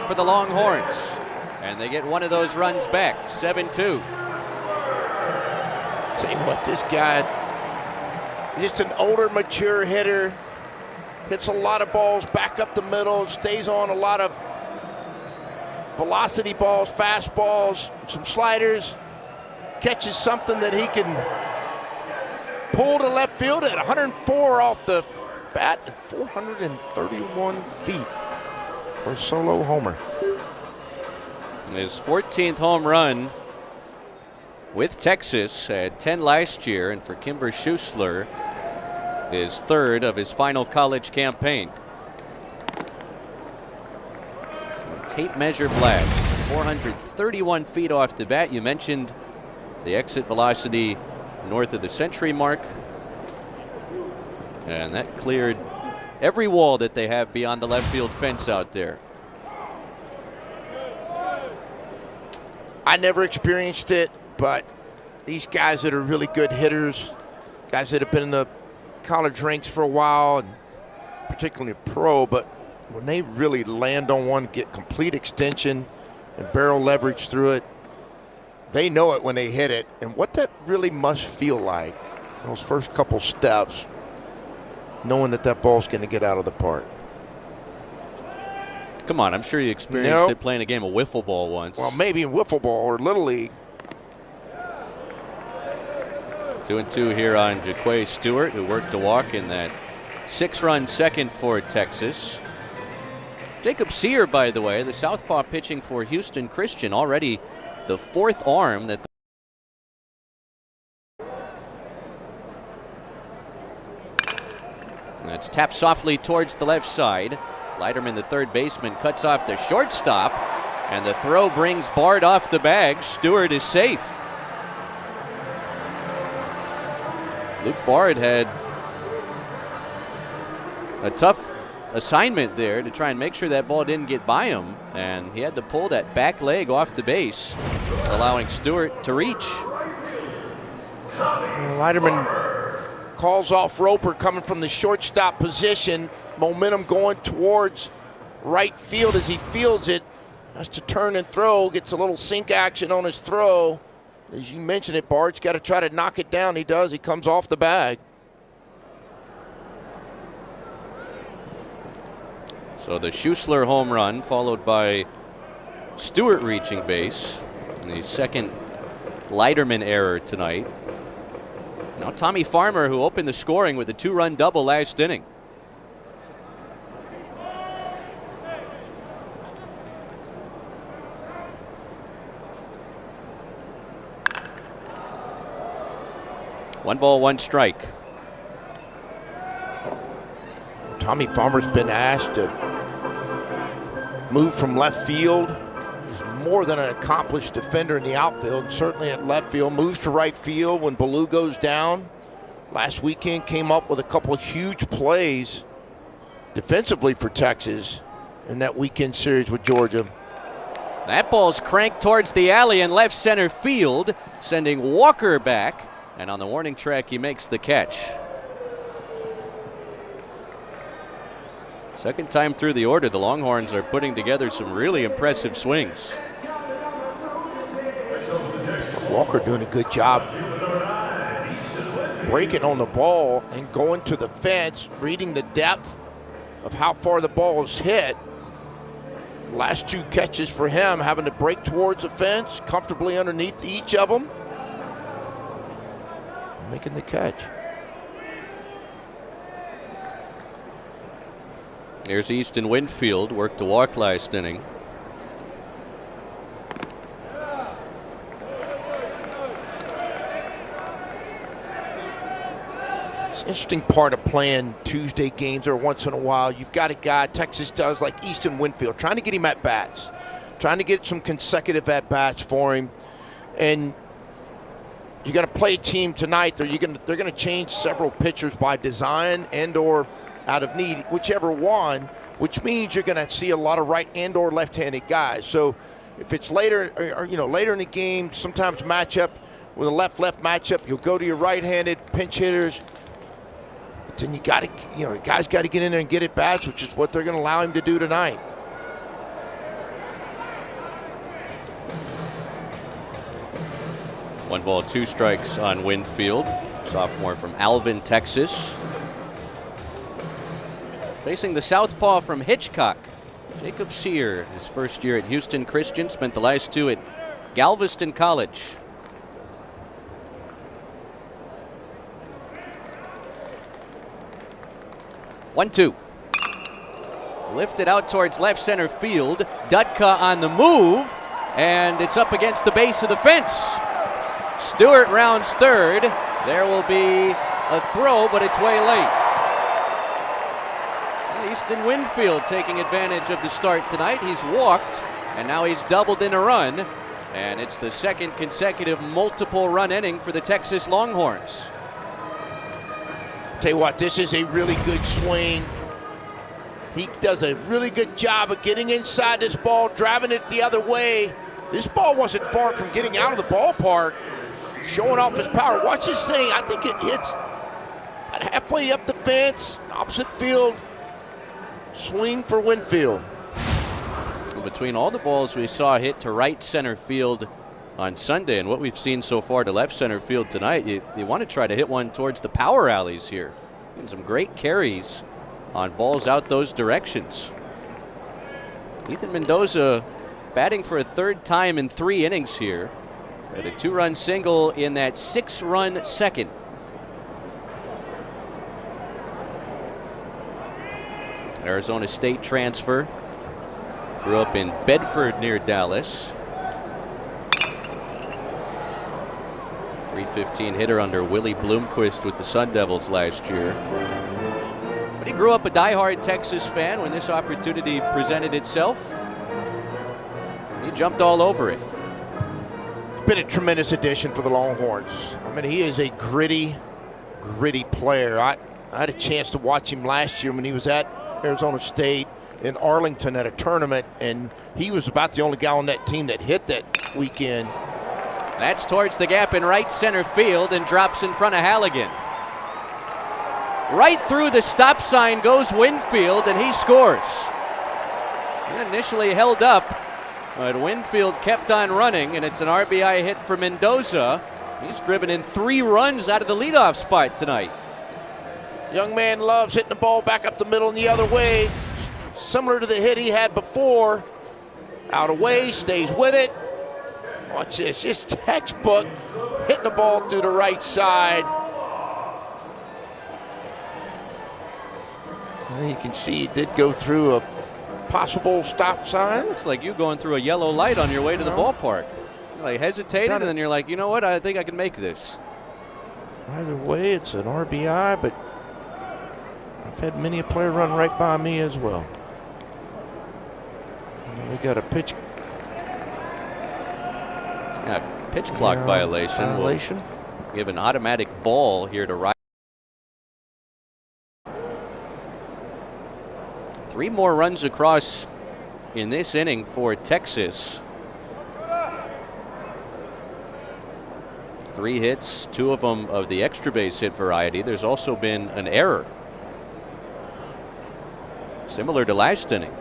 For the Longhorns, and they get one of those runs back, 7-2. Tell you what, this guy, just an older, mature hitter, hits a lot of balls back up the middle, stays on a lot of velocity balls, fastballs, some sliders, catches something that he can pull to left field at 104 off the bat at 431 feet for a solo homer. His 14th home run with Texas, had 10 last year, and for Kimber Schuessler, his 3rd of his final college campaign. Tape measure blast, 431 feet off the bat. You mentioned the exit velocity north of the century mark, and that cleared every wall that they have beyond the left field fence out there. I never experienced it, but these guys that are really good hitters, guys that have been in the college ranks for a while, and particularly pro, but when they really land on one, get complete extension and barrel leverage through it, they know it when they hit it. And what that really must feel like, those first couple steps, knowing that that ball's going to get out of the park. Come on, I'm sure you experienced it playing a game of wiffle ball once. Well, maybe in wiffle ball or Little League. 2-2 here on Jaquay Stewart, who worked to walk in that 6-run second for Texas. Jacob Sear, by the way, the southpaw pitching for Houston Christian, already the 4th arm that that's tapped softly towards the left side. Leiterman, the third baseman, cuts off the shortstop, and the throw brings Bard off the bag. Stewart is safe. Luke Bard had a tough assignment there to try and make sure that ball didn't get by him, and he had to pull that back leg off the base, allowing Stewart to reach. Leiterman calls off Roper coming from the shortstop position. Momentum going towards right field as he fields it. Has to turn and throw, gets a little sink action on his throw. As you mentioned it, Bard's got to try to knock it down. He does. He comes off the bag. So the Schussler home run followed by Stewart reaching base. And the second Leiterman error tonight. Now Tommy Farmer, who opened the scoring with a 2-run double last inning. One ball, one strike. Tommy Farmer's been asked to move from left field. He's more than an accomplished defender in the outfield, certainly at left field. Moves to right field when Ballou goes down. Last weekend came up with a couple of huge plays defensively for Texas in that weekend series with Georgia. That ball's cranked towards the alley in left center field, sending Walker back. And on the warning track, he makes the catch. Second time through the order, the Longhorns are putting together some really impressive swings. Walker doing a good job breaking on the ball and going to the fence, reading the depth of how far the ball is hit. Last 2 catches for him, having to break towards the fence, comfortably underneath each of them. Making the catch. Here's Easton Winfield, worked to walk last inning. It's an interesting part of playing Tuesday games or once in a while. You've got a guy, Texas does, like Easton Winfield, trying to get him at bats, trying to get some consecutive at bats for him. And you got to play a team tonight. They're going to change several pitchers by design and/or out of need, whichever one. Which means you're going to see a lot of right and/or left-handed guys. So if it's later, or later in the game, sometimes matchup with a left-left matchup, you'll go to your right-handed pinch hitters. But then you got to, the guys got to get in there and get at bats, which is what they're going to allow him to do tonight. One ball, 2 strikes on Winfield, sophomore from Alvin, Texas. Facing the southpaw from Hitchcock, Jacob Sear, his first year at Houston Christian, spent the last 2 at Galveston College. One, 2. Lifted out towards left center field. Dutka on the move, and it's up against the base of the fence. Stewart rounds third. There will be a throw, but it's way late. Easton Winfield taking advantage of the start tonight. He's walked, and now he's doubled in a run. And it's the second consecutive multiple run inning for the Texas Longhorns. Tell you what, this is a really good swing. He does a really good job of getting inside this ball, driving it the other way. This ball wasn't far from getting out of the ballpark, showing off his power. Watch this thing. I think it hits about halfway up the fence, opposite field. Swing for Winfield. Between all the balls we saw hit to right center field on Sunday and what we've seen so far to left center field tonight, you want to try to hit one towards the power alleys here. And some great carries on balls out those directions. Ethan Mendoza batting for a third time in 3 innings here. Had a 2-run single in that 6-run second. Arizona State transfer. Grew up in Bedford near Dallas. 315 hitter under Willie Bloomquist with the Sun Devils last year. But he grew up a diehard Texas fan. When this opportunity presented itself, he jumped all over it. It's been a tremendous addition for the Longhorns. I mean, he is a gritty player. I had a chance to watch him last year when he was at Arizona State in Arlington at a tournament, and he was about the only guy on that team that hit that weekend. That's towards the gap in right center field and drops in front of Halligan. Right through the stop sign goes Winfield, and he scores. He initially held up, but Winfield kept on running, and it's an RBI hit for Mendoza. He's driven in 3 runs out of the leadoff spot tonight. Young man loves hitting the ball back up the middle and the other way. Similar to the hit he had before. Out away, stays with it. Watch this, just textbook, hitting the ball through the right side. And you can see he did go through a possible stop sign. Looks like you going through a yellow light on your way to the ballpark. You're like hesitated, and then you're like, you know what, I think I can make this. Either way, it's an RBI, but I've had many a player run right by me as well. And then we got a pitch. Yeah, pitch clock violation. Will give an automatic ball here to right. 3 more runs across in this inning for Texas. 3 hits, 2 of them of the extra base hit variety. There's also been an error, similar to last inning.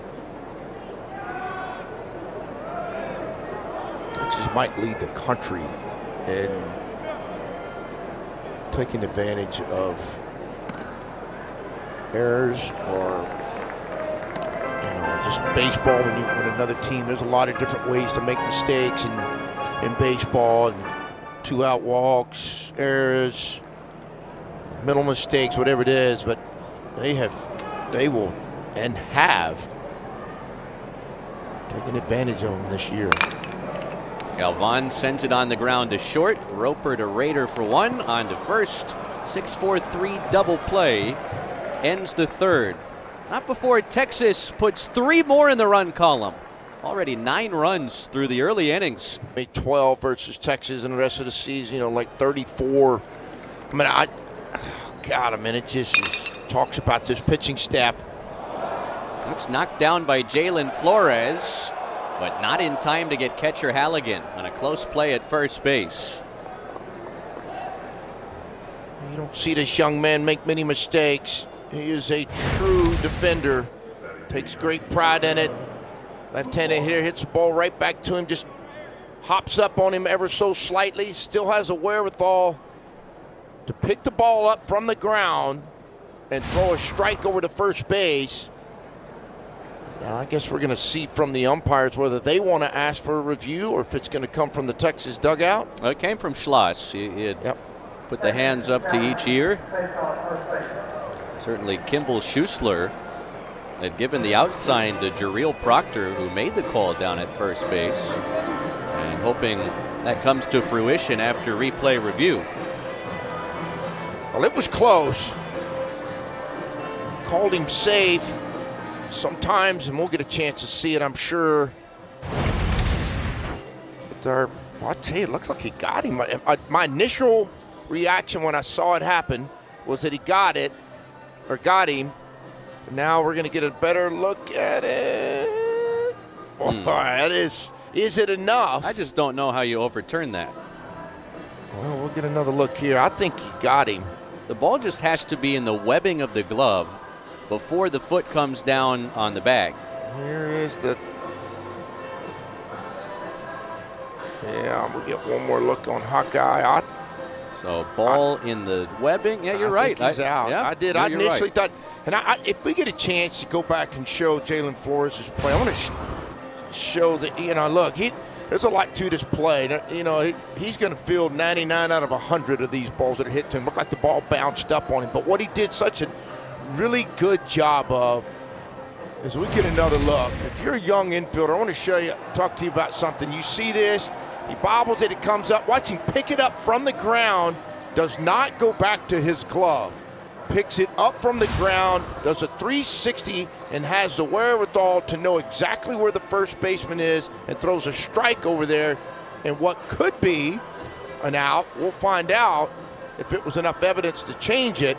Texas might lead the country in taking advantage of errors or just baseball. When another team, there's a lot of different ways to make mistakes in baseball, and 2-out walks, errors, mental mistakes, whatever it is, but they will and have taken advantage of them this year. Galvan sends it on the ground to short. Roper to Rader for 1. On to first. 6-4-3 double play ends the 3rd. Not before Texas puts 3 more in the run column. Already 9 runs through the early innings. 12 versus Texas, and the rest of the season, like 34. I mean, it just talks about this pitching staff. It's knocked down by Jalen Flores, but not in time to get catcher Halligan on a close play at first base. You don't see this young man make many mistakes. He is a true defender. Takes great pride in it. Left-handed hitter hits the ball right back to him, just hops up on him ever so slightly. Still has a wherewithal to pick the ball up from the ground and throw a strike over to first base. Now, I guess we're going to see from the umpires whether they want to ask for a review or if it's going to come from the Texas dugout. Well, it came from Schloss. He had put the hands up to each ear. Certainly Kimball Schuessler had given the out sign to Jarrell Proctor, who made the call down at first base, and hoping that comes to fruition after replay review. Well, it was close. Called him safe sometimes, and we'll get a chance to see it, I'm sure. But I'll tell you, it looks like he got him. My initial reaction when I saw it happen was that he got it, or got him. Now we're going to get a better look at it. That is it enough? I just don't know how you overturn that. Well, we'll get another look here. I think he got him. The ball just has to be in the webbing of the glove before the foot comes down on the bag. Here is the... Yeah, we'll get one more look on Hawkeye. So ball in the webbing. Yeah, you're right. Think he's out. Yeah, I did. no, I you're initially right. thought, and if we get a chance to go back and show Jalen Flores' play, I want to show that, look, there's a lot to this play. He's going to field 99 out of 100 of these balls that are hit to him. Looked like the ball bounced up on him. But what he did such a really good job of is we get another look. If you're a young infielder, I want to talk to you about something. You see this, he bobbles it, it comes up. Watch him pick it up from the ground, does not go back to his glove. Picks it up from the ground, does a 360, and has the wherewithal to know exactly where the first baseman is and throws a strike over there. And what could be an out, we'll find out if it was enough evidence to change it.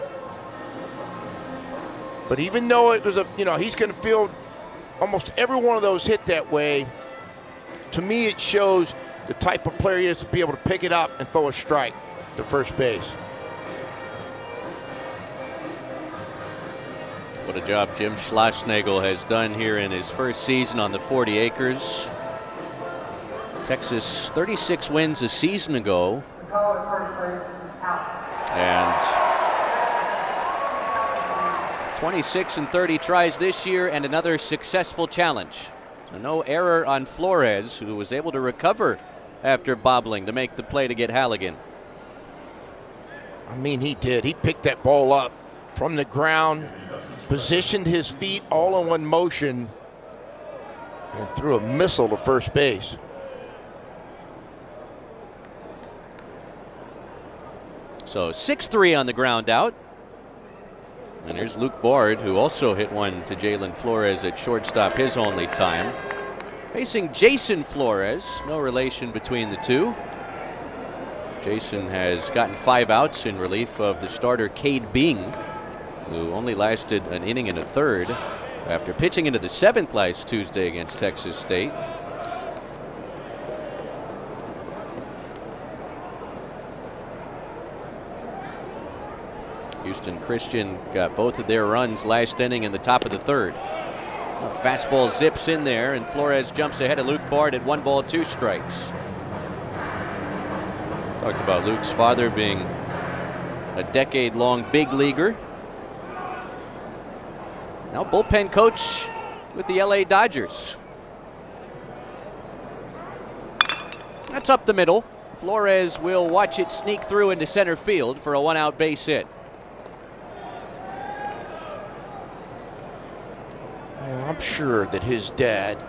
But even though it was he's going to field almost every one of those hit that way, to me it shows the type of player he is to be able to pick it up and throw a strike to first base. What a job Jim Schlossnagle has done here in his first season on the 40 acres. Texas 36 wins a season ago. And 26 and 30 tries this year and another successful challenge. So no error on Flores, who was able to recover after bobbling to make the play to get Halligan. I mean, he did. He picked that ball up from the ground, positioned his feet all in one motion, and threw a missile to first base. So 6-3 on the ground out. And here's Luke Bard, who also hit one to Jalen Flores at shortstop, his only time. Facing Jason Flores, no relation between the two. Jason has gotten 5 outs in relief of the starter Cade Bing, who only lasted an inning and a third after pitching into the 7th last Tuesday against Texas State. Houston Christian got both of their runs last inning in the top of the 3rd. Fastball zips in there, and Flores jumps ahead of Luke Bard at 1 ball, 2 strikes. Talked about Luke's father being a decade-long big leaguer. Now bullpen coach with the LA Dodgers. That's up the middle. Flores will watch it sneak through into center field for a 1-out base hit. I'm sure that his dad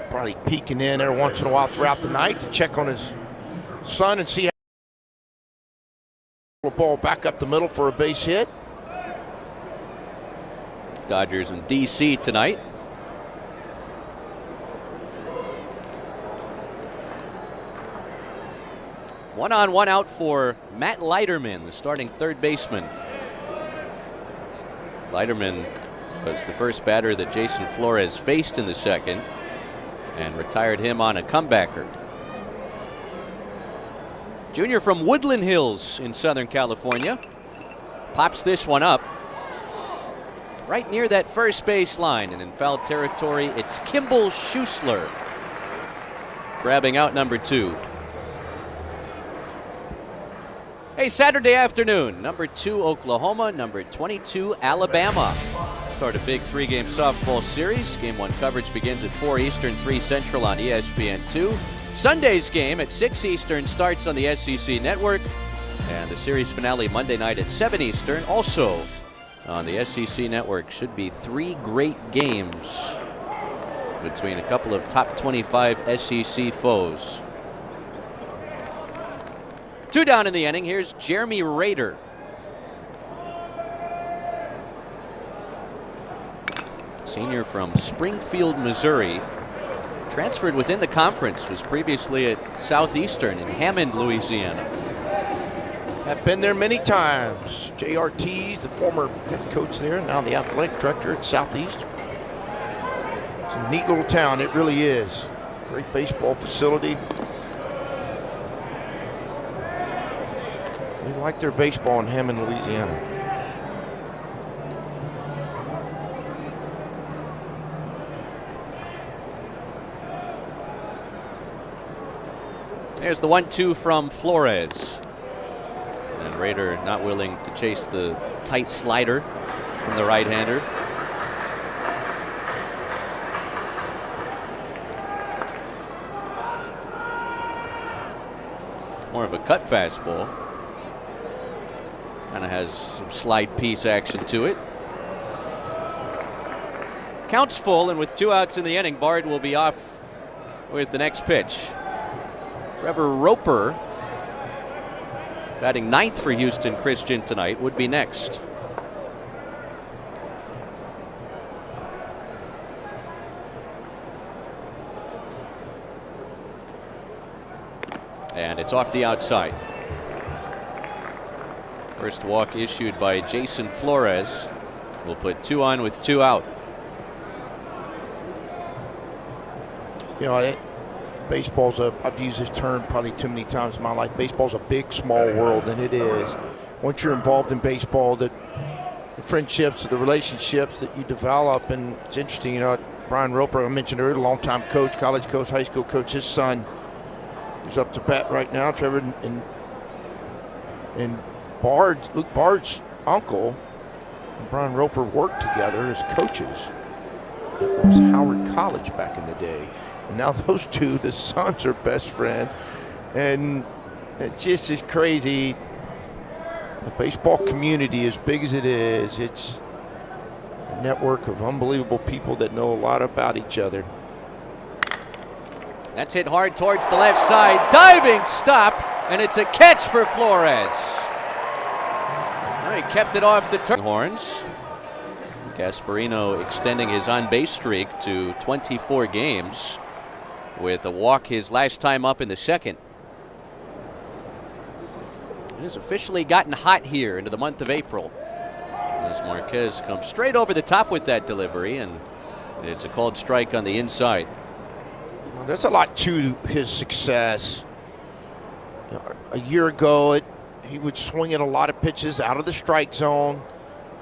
probably peeking in every once in a while throughout the night to check on his son and see how the ball back up the middle for a base hit. Dodgers in D.C. tonight. One on, one out for Matt Leiterman, the starting third baseman. Leiterman was the first batter that Jason Flores faced in the 2nd and retired him on a comebacker. Junior from Woodland Hills in Southern California pops this one up right near that first base line, and in foul territory it's Kimball Schuessler grabbing out number 2. Hey, Saturday afternoon, number 2 Oklahoma, number 22 Alabama. Start a big 3-game softball series. Game 1 coverage begins at 4 Eastern, 3 Central on ESPN2. Sunday's game at 6 Eastern starts on the SEC Network. And the series finale Monday night at 7 Eastern, also on the SEC Network. Should be 3 great games between a couple of top 25 SEC foes. 2 down in the inning. Here's Jeremy Rader. Senior from Springfield, Missouri. Transferred within the conference, was previously at Southeastern in Hammond, Louisiana. Have been there many times. J.R. Ortiz, the former head coach there, now the athletic director at Southeast. It's a neat little town, it really is. Great baseball facility. They like their baseball in Hammond, Louisiana. There's the 1-2 from Flores. And Rader not willing to chase the tight slider from the right-hander. More of a cut fastball. Kind of has some slide piece action to it. Count's full, and with 2 outs in the inning, Bard will be off with the next pitch. Trevor Roper, batting 9th for Houston Christian tonight, would be next. And it's off the outside. First walk issued by Jason Flores. Will put 2 on with 2 out. You know, baseball's I've used this term probably too many times in my life. Baseball's a big, small world, and it is. Once you're involved in baseball, the friendships, the relationships that you develop, and it's interesting, you know, Brian Roper, I mentioned earlier, longtime coach, college coach, high school coach, his son, who's up to bat right now, Trevor, and Luke Bard's uncle and Brian Roper worked together as coaches. It was Howard College back in the day. And now those two, the sons, are best friends. And it's just as crazy. The baseball community, as big as it is, it's a network of unbelievable people that know a lot about each other. That's hit hard towards the left side. Diving stop, and it's a catch for Flores. He kept it off the turn. Horns. Gasparino extending his on-base streak to 24 games with a walk his last time up in the second. It has officially gotten hot here into the month of April as Marquez comes straight over the top with that delivery, and it's a called strike on the inside. Well, there's a lot to his success. A year ago, he would swing at a lot of pitches out of the strike zone.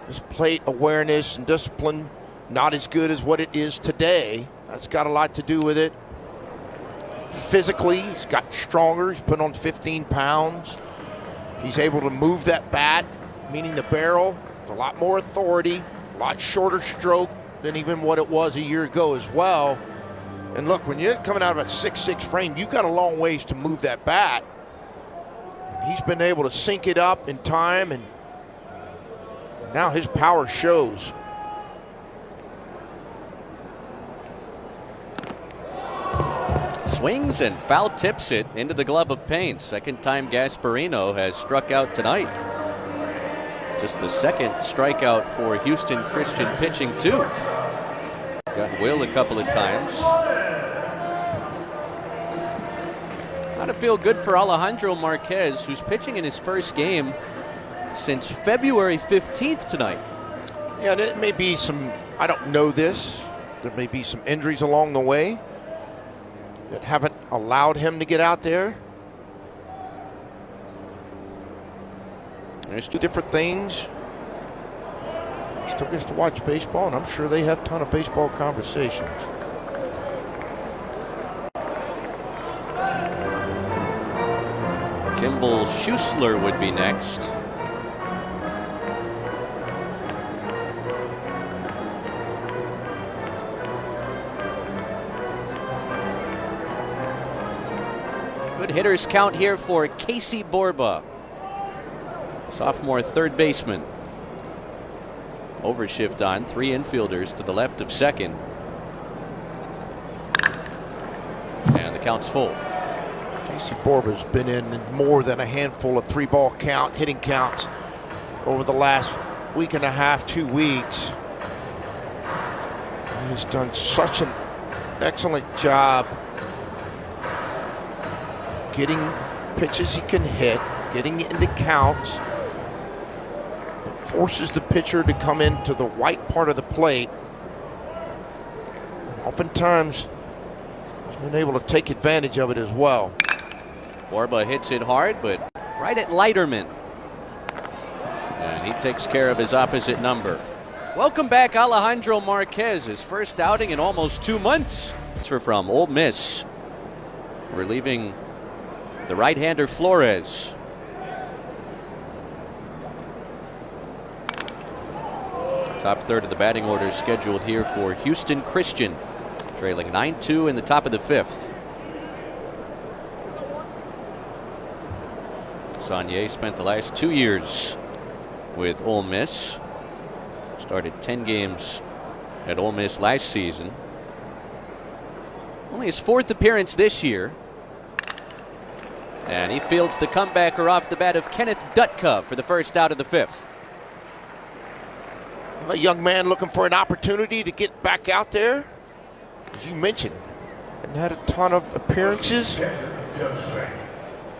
His plate awareness and discipline not as good as what it is today. That's got a lot to do with it. Physically, he's got stronger. He's put on 15 pounds. He's able to move that bat, meaning the barrel, with a lot more authority, a lot shorter stroke than even what it was a year ago as well. And look, when you're coming out of a 6'6" frame, you've got a long ways to move that bat. And he's been able to sync it up in time, and now his power shows. Swings and foul tips it into the glove of Payne. Second time Gasparino has struck out tonight. Just the second strikeout for Houston Christian pitching too. Got Will a couple of times. How'd it feel good for Alejandro Marquez, who's pitching in his first game since February 15th tonight? Yeah, there may be some, I don't know this, there may be some injuries along the way that haven't allowed him to get out there. There's 2 different things. He still gets to watch baseball, and I'm sure they have a ton of baseball conversations. Kimball Schuessler would be next. Good hitters count here for Casey Borba, sophomore third baseman. Overshift on, 3 infielders to the left of second. And the count's full. Casey Borba's been in more than a handful of 3-ball count hitting counts over the last week and a half, 2 weeks. He has done such an excellent job getting pitches he can hit, getting into counts. It forces the pitcher to come into the white part of the plate. Oftentimes, he's been able to take advantage of it as well. Borba hits it hard, but right at Leiterman. And he takes care of his opposite number. Welcome back, Alejandro Marquez, his first outing in almost 2 months. Transfer from Ole Miss, relieving the right-hander Flores. Top third of the batting order is scheduled here for Houston Christian, trailing 9-2 in the top of the 5th. Saunier spent the last 2 years with Ole Miss. Started 10 games at Ole Miss last season. Only his 4th appearance this year. And he fields the comebacker off the bat of Kenneth Dutka for the first out of the 5th. A young man looking for an opportunity to get back out there. As you mentioned, and had a ton of appearances.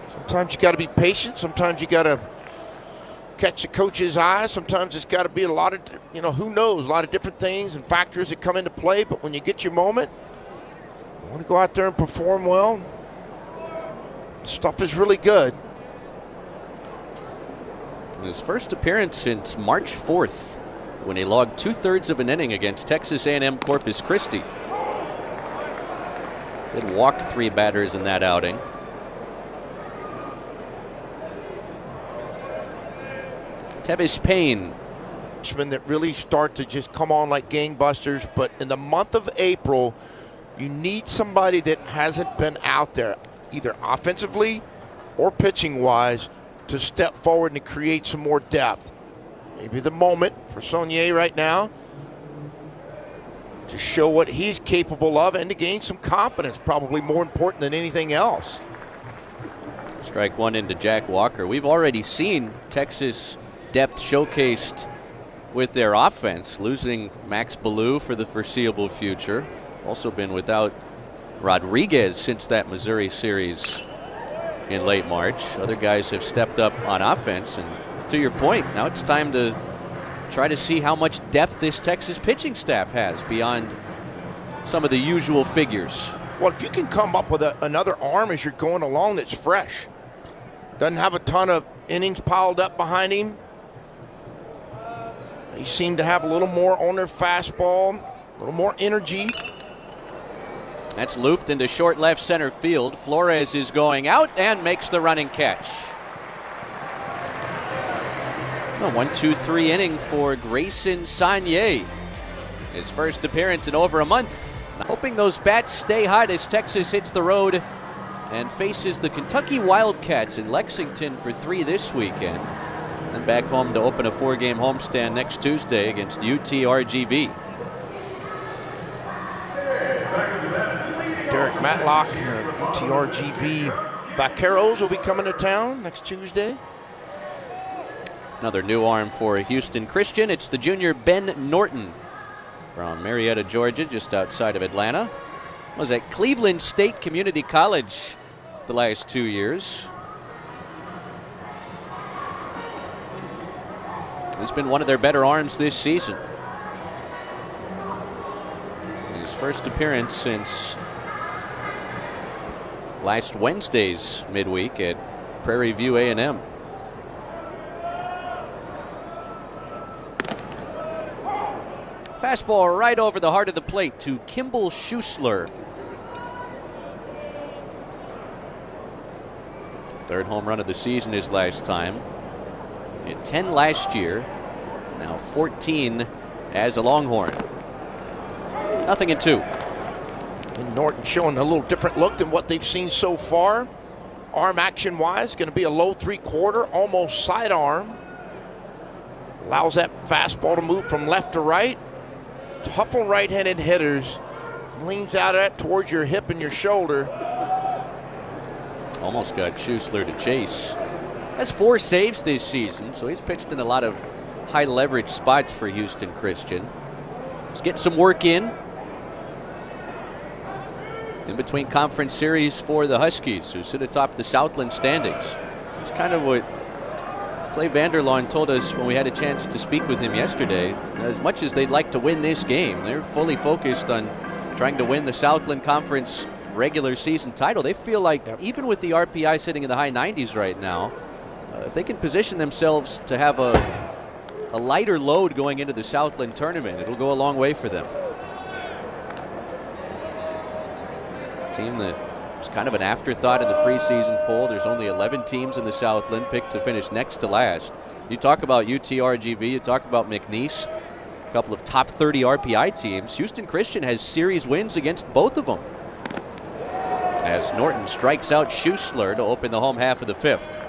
Sometimes you got to be patient. Sometimes you got to catch the coach's eye. Sometimes it's got to be a lot of, who knows, a lot of different things and factors that come into play. But when you get your moment, you want to go out there and perform well. Stuff is really good. His first appearance since March 4th, when he logged 2/3 of an inning against Texas A&M Corpus Christi. Did walk 3 batters in that outing. Tevis Payne. That really start to just come on like gangbusters, but in the month of April, you need somebody that hasn't been out there, either offensively or pitching wise, to step forward and create some more depth. Maybe the moment for Saunier right now to show what he's capable of and to gain some confidence, probably more important than anything else. Strike one into Jack Walker. We've already seen Texas depth showcased with their offense, losing Max Ballou for the foreseeable future. Also been without Rodriguez since that Missouri series in late March. Other guys have stepped up on offense, and to your point, now it's time to try to see how much depth this Texas pitching staff has beyond some of the usual figures. Well, if you can come up with another arm as you're going along that's fresh, doesn't have a ton of innings piled up behind him. They seem to have a little more on their fastball, a little more energy. That's looped into short left center field. Flores is going out and makes the running catch. A 1-2-3 inning for Grayson Saunier. His first appearance in over a month. Hoping those bats stay hot as Texas hits the road and faces the Kentucky Wildcats in Lexington for 3 this weekend. And back home to open a 4-game homestand next Tuesday against UTRGV. Derek Matlock and the UTRGV Vaqueros will be coming to town next Tuesday. Another new arm for Houston Christian. It's the junior Ben Norton from Marietta, Georgia, just outside of Atlanta. Was at Cleveland State Community College the last 2 years. He's been one of their better arms this season. His first appearance since last Wednesday's midweek at Prairie View A&M. Fastball right over the heart of the plate to Kimball Schuessler. Third home run of the season his last time. He had 10 last year, now 14 as a Longhorn. 0-2. And Norton showing a little different look than what they've seen so far. Arm action wise, going to be a low 3/4, almost sidearm. Allows that fastball to move from left to right. Tough on right-handed hitters. Leans out of that towards your hip and your shoulder. Almost got Schuessler to chase. Has 4 saves this season, so he's pitched in a lot of high leverage spots for Houston Christian. He's getting some work in between conference series for the Huskies, who sit atop the Southland standings. It's kind of what Clay Vanderlaan told us when we had a chance to speak with him yesterday. As much as they'd like to win this game, they're fully focused on trying to win the Southland Conference regular season title. They feel like even with the RPI sitting in the high 90s right now, if they can position themselves to have a lighter load going into the Southland tournament, it'll go a long way for them. Team that was kind of an afterthought in the preseason poll. There's only 11 teams in the Southland picked to finish next to last. You talk about UTRGV, you talk about McNeese. a couple of top 30 RPI teams. Houston Christian has series wins against both of them, as Norton strikes out Schussler to open the home half of the 5th.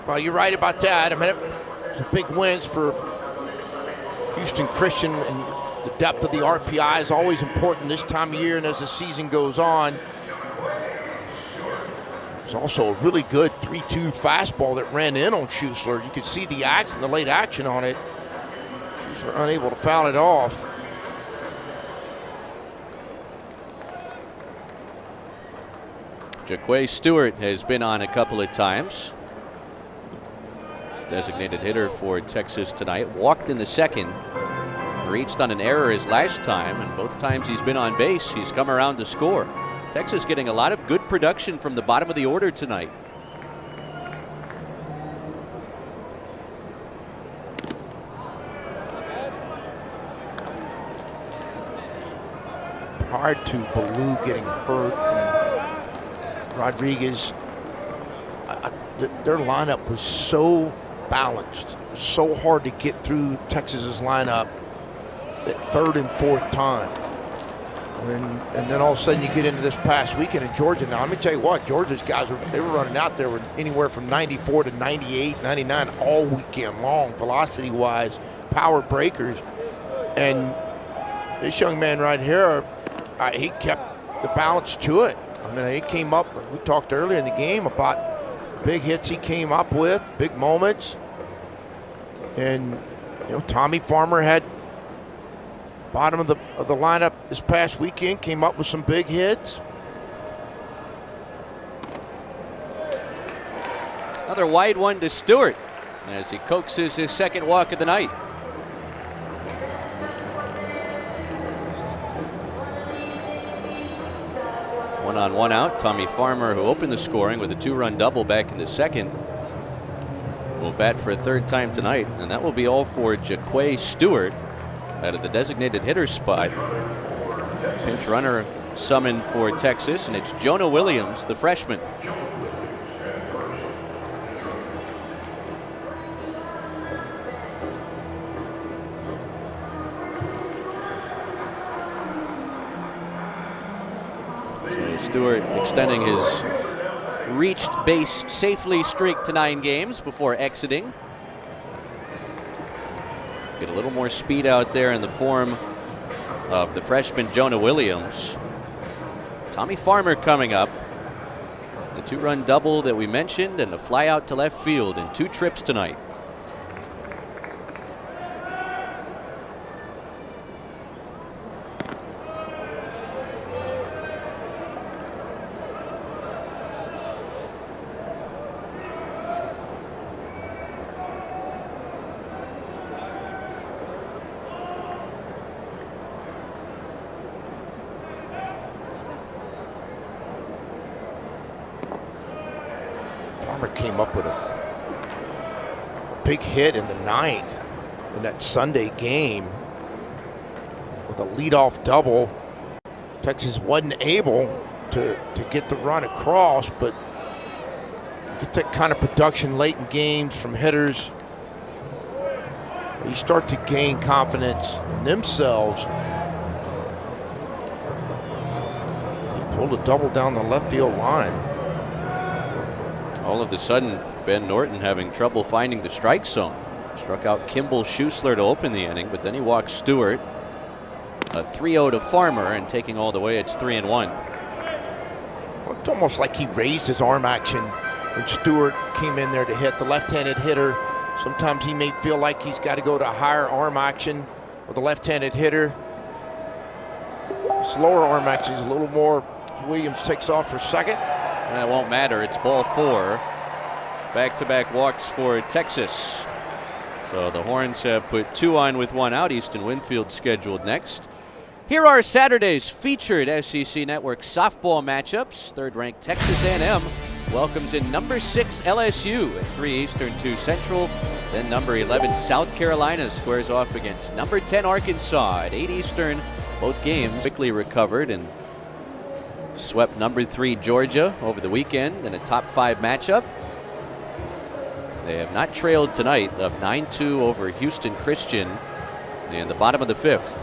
Well, you're right about that. I mean, it's a big wins for Houston Christian, and the depth of the RPI is always important this time of year and as the season goes on. There's also a really good 3-2 fastball that ran in on Schussler. You could see the action, the late action on it. Schussler unable to foul it off. Jaquay Stewart has been on a couple of times. Designated hitter for Texas tonight. Walked in the 2nd. Reached on an error his last time, and both times he's been on base, he's come around to score. Texas getting a lot of good production from the bottom of the order tonight. Prior to Ballou getting hurt, and Rodriguez, their lineup was so balanced. It was so hard to get through Texas's lineup at 3rd and 4th time. And then all of a sudden you get into this past weekend in Georgia. Now, let me tell you what, Georgia's guys, they were running out there with anywhere from 94 to 98, 99 all weekend long, velocity-wise, power breakers. And this young man right here, he kept the balance to it. I mean, he came up, we talked earlier in the game about big hits he came up with, big moments. And, you know, Tommy Farmer had bottom of the lineup this past weekend, came up with some big hits. Another wide one to Stewart as he coaxes his 2nd walk of the night. One on, one out. Tommy Farmer, who opened the scoring with a 2-run double back in the 2nd, will bat for a 3rd time tonight, and that will be all for Jaquay Stewart out of the designated hitter spot. Pinch runner summoned for Texas, and it's Jonah Williams, the freshman. So Stewart extending his reached base safely streak to 9 games before exiting. Get a little more speed out there in the form of the freshman Jonah Williams. Tommy Farmer coming up. The 2-run double that we mentioned and a fly out to left field in 2 trips tonight. Came up with a big hit in the 9th in that Sunday game with a leadoff double. Texas wasn't able to get the run across, but you get that kind of production late in games from hitters. You start to gain confidence in themselves. He pulled a double down the left field line. All of a sudden, Ben Norton having trouble finding the strike zone. Struck out Kimball Schussler to open the inning, but then he walked Stewart. A 3-0 to Farmer, and taking all the way, it's 3-1. Well, it's almost like he raised his arm action when Stewart came in there to hit. The left-handed hitter, sometimes he may feel like he's got to go to higher arm action with the left-handed hitter. Slower arm action is a little more. Williams takes off for 2nd. That won't matter. It's ball 4. Back-to-back walks for Texas. So the Horns have put 2 on with 1 out. Easton Winfield scheduled next. Here are Saturday's featured SEC Network softball matchups. 3rd-ranked Texas A&M welcomes in number 6 LSU at 3 Eastern, 2 Central. Then number 11 South Carolina squares off against number 10 Arkansas at 8 Eastern. Both games quickly recovered and swept number 3 Georgia over the weekend in a top 5 matchup. They have not trailed tonight, up 9-2 over Houston Christian. in the bottom of the 5th.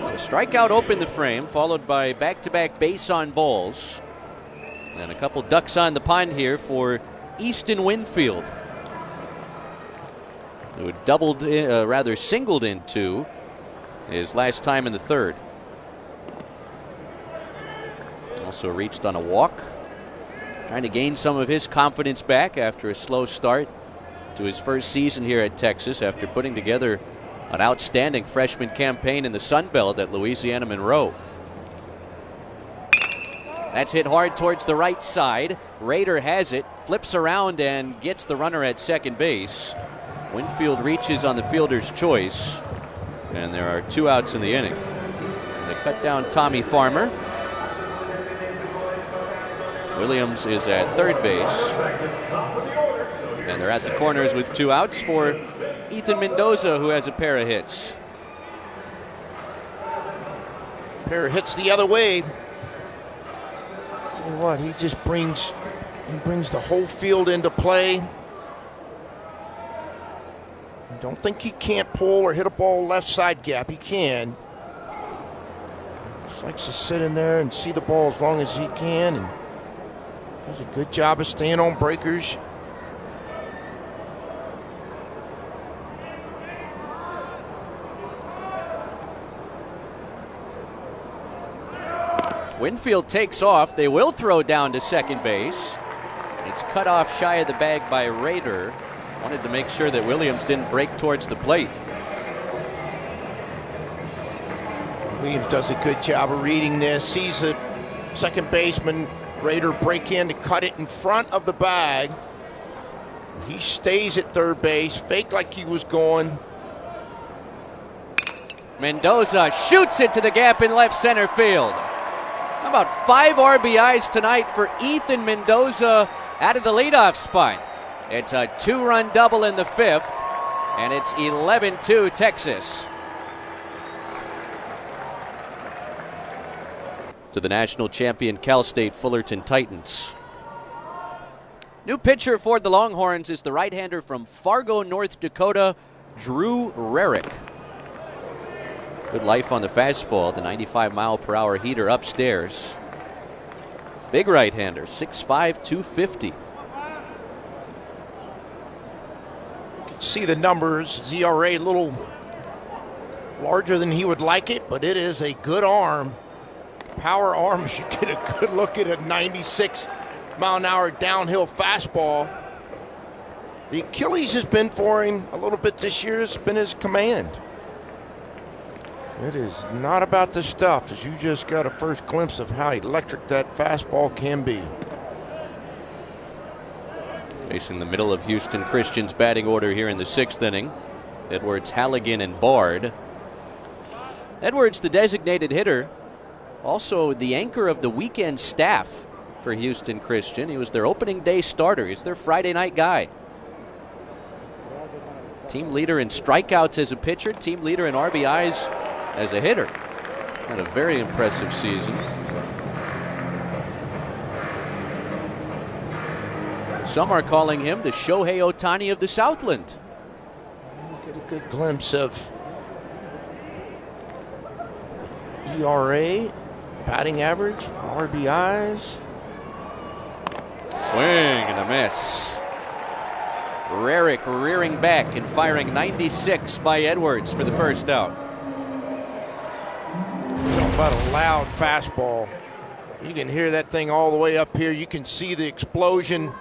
A strikeout opened the frame, followed by back-to-back base on balls. And a couple ducks on the pond here for Easton Winfield, who singled into his last time in the 3rd. Also reached on a walk, trying to gain some of his confidence back after a slow start to his first season here at Texas after putting together an outstanding freshman campaign in the Sun Belt at Louisiana Monroe. That's hit hard towards the right side. Rader has it, flips around and gets the runner at second base. Winfield reaches on the fielder's choice, and there are 2 outs in the inning. They cut down Tommy Farmer. Williams is at third base, and they're at the corners with 2 outs for Ethan Mendoza, who has a pair of hits. Pair of hits the other way. Tell you what, he just brings the whole field into play. I don't think he can't pull or hit a ball left side gap. He can. Just likes to sit in there and see the ball as long as he can, and does a good job of staying on breakers. Winfield takes off. They will throw down to second base. It's cut off shy of the bag by Rader. Wanted to make sure that Williams didn't break towards the plate. Williams does a good job of reading this. Sees the second baseman, Rader, break in to cut it in front of the bag. He stays at third base, faked like he was going. Mendoza shoots it to the gap in left center field. How about 5 RBIs tonight for Ethan Mendoza out of the leadoff spot? It's a 2-run double in the 5th, and it's 11-2 Texas. To the national champion Cal State Fullerton Titans. New pitcher for the Longhorns is the right-hander from Fargo, North Dakota, Drew Rarick. Good life on the fastball, the 95-mile-per-hour heater upstairs. Big right-hander, 6'5", 250. See the numbers. ZRA a little larger than he would like it, but it is a good arm. Power arm. You should get a good look at a 96-mile-an-hour downhill fastball. The Achilles has been for him a little bit this year. Has been his command. It is not about the stuff, as you just got a first glimpse of how electric that fastball can be. Facing the middle of Houston Christian's batting order here in the 6th inning, Edwards, Halligan, and Bard. Edwards, the designated hitter, also the anchor of the weekend staff for Houston Christian. He was their opening day starter. He's their Friday night guy. Team leader in strikeouts as a pitcher, team leader in RBIs as a hitter. Had a very impressive season. Some are calling him the Shohei Ohtani of the Southland. Get a good glimpse of ERA, batting average, RBIs. Swing and a miss. Rarick rearing back and firing 96 by Edwards for the first out. Talk about a loud fastball. You can hear that thing all the way up here. You can see the explosion.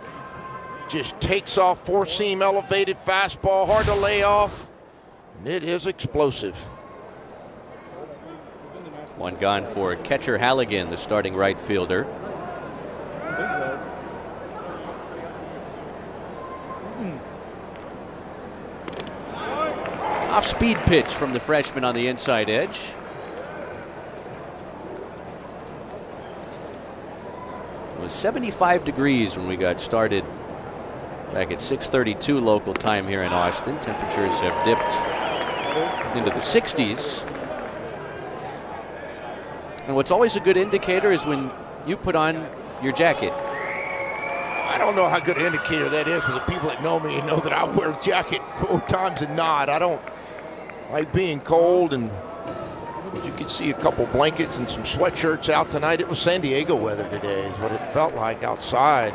Just takes off, 4-seam elevated fastball, hard to lay off, and it is explosive. One gone for catcher Halligan, the starting right fielder. Off-speed pitch from the freshman on the inside edge. It was 75 degrees when we got started back at 6:32 local time here in Austin. Temperatures have dipped into the 60s. And what's always a good indicator is when you put on your jacket? I don't know how good an indicator that is for the people that know me and know that I wear a jacket more times than not. I don't like being cold, and as you can see, a couple blankets and some sweatshirts out tonight. It was San Diego weather today is what it felt like outside.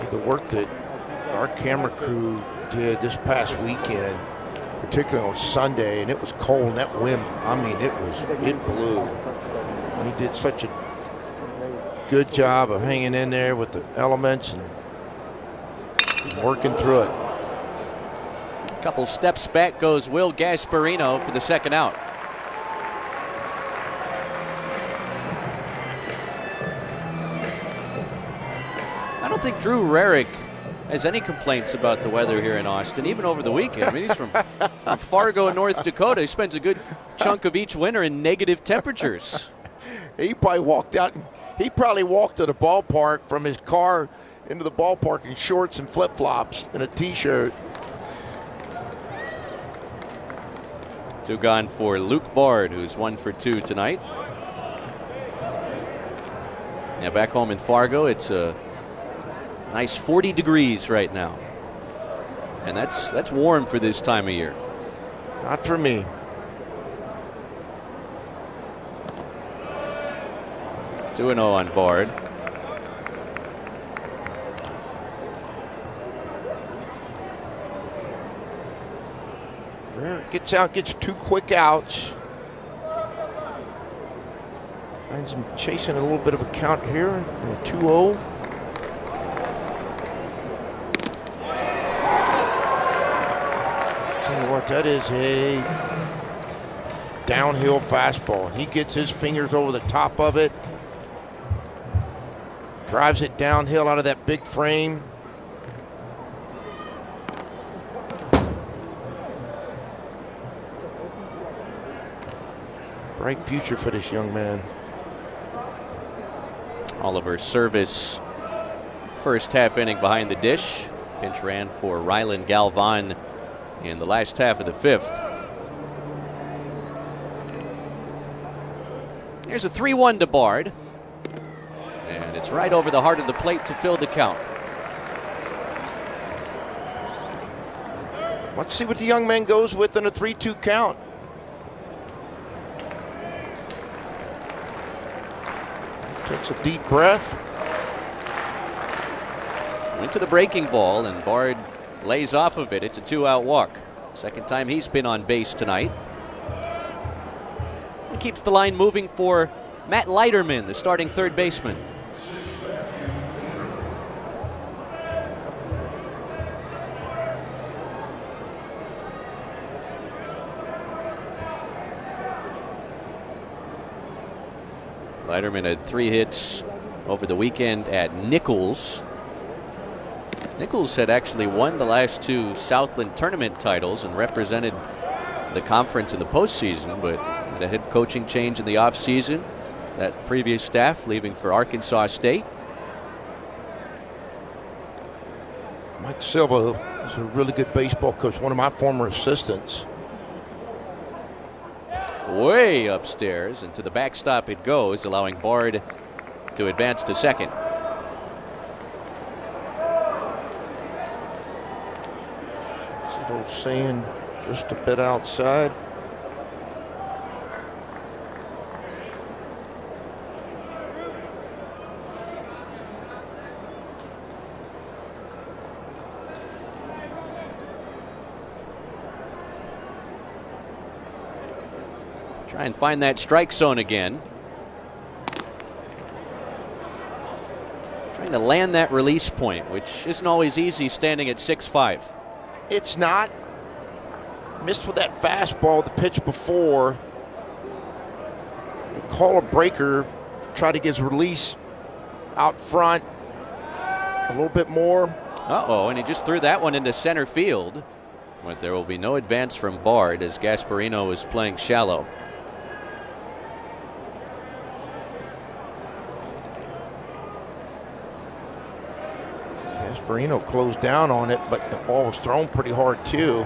The work that our camera crew did this past weekend, particularly on Sunday, and it was cold, and that wind, I mean, it blew. And he did such a good job of hanging in there with the elements and working through it. A couple steps back goes Will Gasparino for the second out. I don't think Drew Rarick has any complaints about the weather here in Austin, even over the weekend. I mean, he's from Fargo, North Dakota. He spends a good chunk of each winter in negative temperatures. He probably walked out, and he probably walked to the ballpark from his car into the ballpark in shorts and flip-flops and a T-shirt. 2 gone for Luke Bard, who's 1 for 2 tonight. Now back home in Fargo, it's a nice 40 degrees right now. And that's warm for this time of year. Not for me. Two 2-0 on Bard. Gets out, gets 2 quick outs. Finds him chasing a little bit of a count here in a 2-0. Tell you what, that is a downhill fastball. He gets his fingers over the top of it. Drives it downhill out of that big frame. Bright future for this young man. Oliver Service, first half inning behind the dish. Pinch ran for Rylan Galvan in the last half of the 5th. Here's a 3-1 to Bard. And it's right over the heart of the plate to fill the count. Let's see what the young man goes with in a 3-2 count. Takes a deep breath. Went to the breaking ball, and Bard lays off of it. It's a 2-out walk. Second time he's been on base tonight. It keeps the line moving for Matt Leiterman, the starting third baseman. Leiterman had 3 hits over the weekend at Nichols. Nichols had actually won the last 2 Southland tournament titles and represented the conference in the postseason, but had a head coaching change in the offseason. That previous staff leaving for Arkansas State. Mike Silva is a really good baseball coach, one of my former assistants. Way upstairs, and to the backstop it goes, allowing Bard to advance to second. Zito saying just a bit outside. Try and find that strike zone again. Trying to land that release point, which isn't always easy standing at 6'5". It's not. Missed with that fastball the pitch before. Call a breaker. Try to get his release out front a little bit more. Uh-oh, and he just threw that one into center field. But there will be no advance from Bard as Gasparino is playing shallow. Gasparino closed down on it, but the ball was thrown pretty hard too.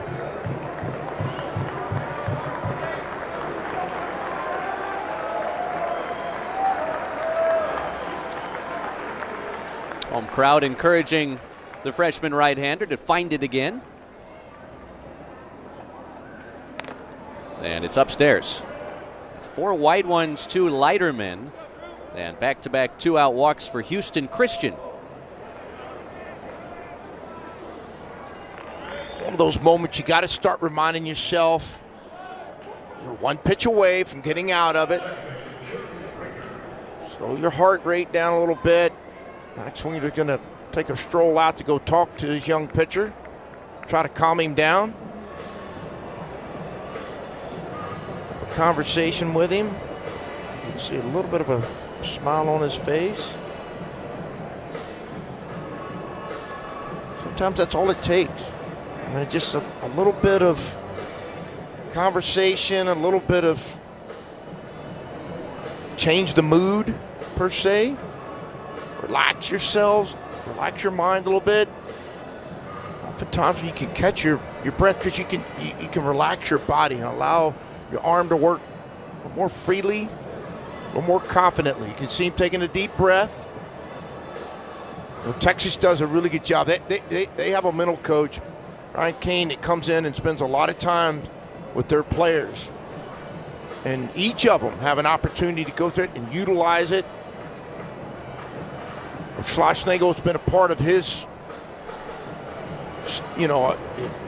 Home crowd encouraging the freshman right-hander to find it again. And it's upstairs. 4 wide ones, 2 lighter men, and back-to-back 2-out walks for Houston Christian. One of those moments you got to start reminding yourself you're 1 pitch away from getting out of it. Slow your heart rate down a little bit. Next one, you're going to take a stroll out to go talk to this young pitcher, try to calm him down. A conversation with him. You can see a little bit of a smile on his face. Sometimes that's all it takes. I mean, just a little bit of conversation, a little bit of change the mood, per se. Relax yourselves, relax your mind a little bit. Oftentimes you can catch your breath because you can relax your body and allow your arm to work more freely, a little more confidently. You can see him taking a deep breath. You know, Texas does a really good job. They have a mental coach, Ryan Kane, that comes in and spends a lot of time with their players. And each of them have an opportunity to go through it and utilize it. Schlossnagle has been a part of his,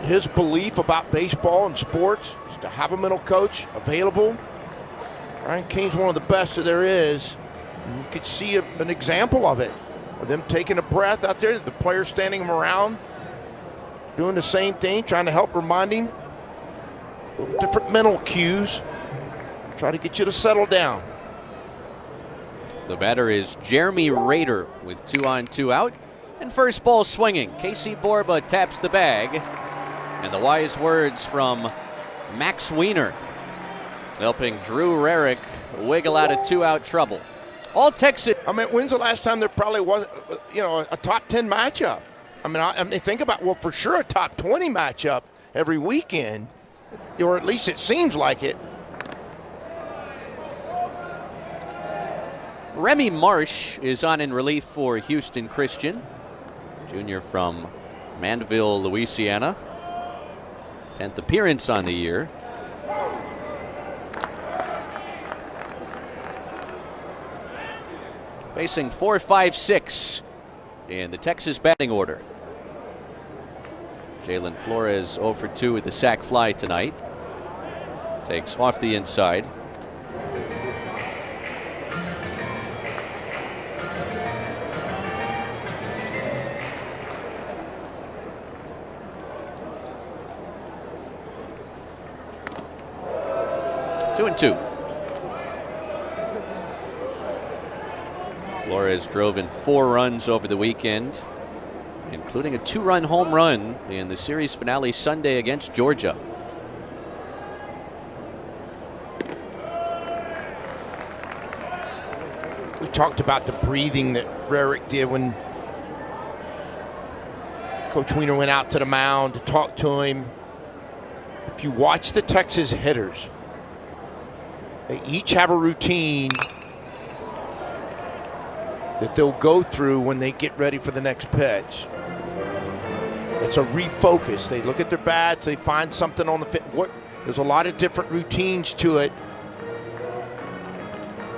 his belief about baseball and sports is to have a mental coach available. Ryan Kane's one of the best that there is. And you could see an example of it, of them taking a breath out there, the players standing them around, doing the same thing, trying to help remind him different mental cues, try to get you to settle down. The batter is Jeremy Rader with 2 on, 2 out. And first ball swinging. Casey Borba taps the bag. And the wise words from Max Wiener, helping Drew Rarick wiggle out of 2-out trouble. All Texas. I mean, when's the last time there probably was, a top 10 matchup? I mean, think about, well, for sure a top 20 matchup every weekend, or at least it seems like it. Remy Marsh is on in relief for Houston Christian, junior from Mandeville, Louisiana. 10th appearance on the year. Facing 4, 5, 6 in the Texas batting order. Jalen Flores 0 for 2 with the sac fly tonight. Takes off the inside. Two and 2. Flores drove in 4 runs over the weekend, including a 2-run home run in the series finale Sunday against Georgia. We talked about the breathing that Rarick did when Coach Wiener went out to the mound to talk to him. If you watch the Texas hitters, they each have a routine that they'll go through when they get ready for the next pitch. It's a refocus. They look at their bats, they find something on the fit. There's a lot of different routines to it.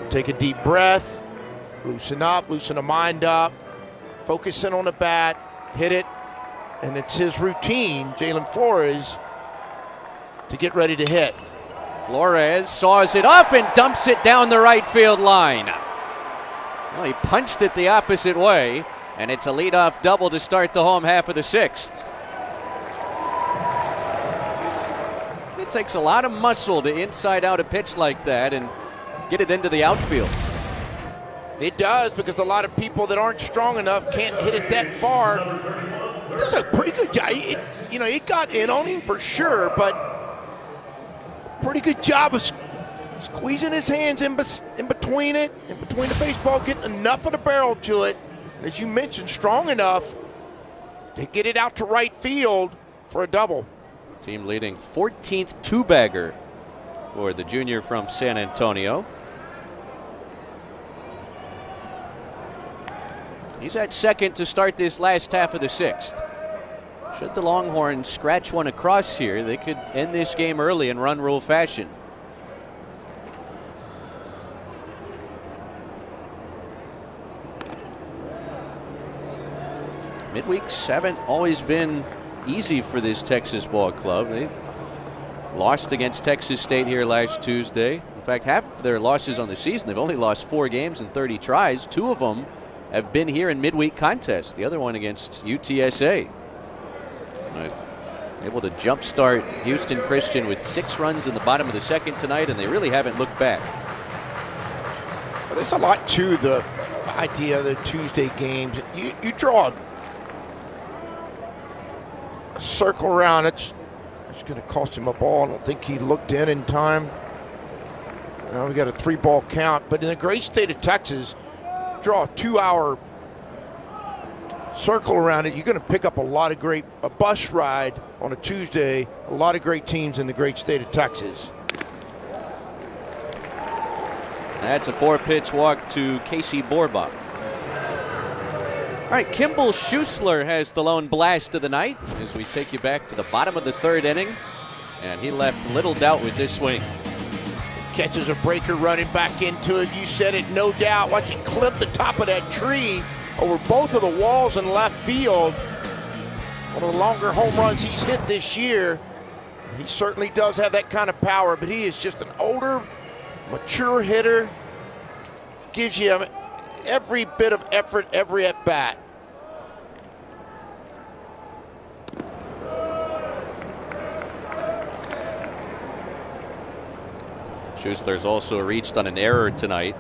Take a deep breath, loosen up, loosen the mind up, focus in on the bat, hit it, and it's his routine, Jalen Flores, to get ready to hit. Flores saws it off and dumps it down the right field line. Well, he punched it the opposite way, and it's a leadoff double to start the home half of the 6th. It takes a lot of muscle to inside out a pitch like that and get it into the outfield. It does, because a lot of people that aren't strong enough can't hit it that far. He does a pretty good job. It got in on him for sure, but pretty good job of squeezing his hands in between the baseball, getting enough of the barrel to it, and as you mentioned, strong enough to get it out to right field for a double. Team leading 14th two-bagger for the junior from San Antonio. He's at second to start this last half of the 6th. Should the Longhorns scratch one across here, they could end this game early in run rule fashion. Midweeks haven't always been easy for this Texas ball club. They lost against Texas State here last Tuesday. In fact, half of their losses on the season, they've only lost 4 games in 30 tries. 2 of them have been here in midweek contests. The other one against UTSA. Able to jumpstart Houston Christian with 6 runs in the bottom of the 2nd tonight, and they really haven't looked back. Well, there's a lot to the idea of the Tuesday games. You draw a circle around it. It's going to cost him a ball. I don't think he looked in time. Now we got a 3-ball count. But in the great state of Texas, draw a 2-hour circle around it. You're going to pick up a bus ride on a Tuesday. A lot of great teams in the great state of Texas. That's a 4-pitch walk to Casey Borbach. All right, Kimball Schusler has the lone blast of the night as we take you back to the bottom of the 3rd inning. And he left little doubt with this swing. Catches a breaker running back into it. You said it, no doubt. Watch it clip the top of that tree over both of the walls in left field. One of the longer home runs he's hit this year. He certainly does have that kind of power, but he is just an older, mature hitter. Gives you every bit of effort, every at bat. Schusler's also reached on an error tonight.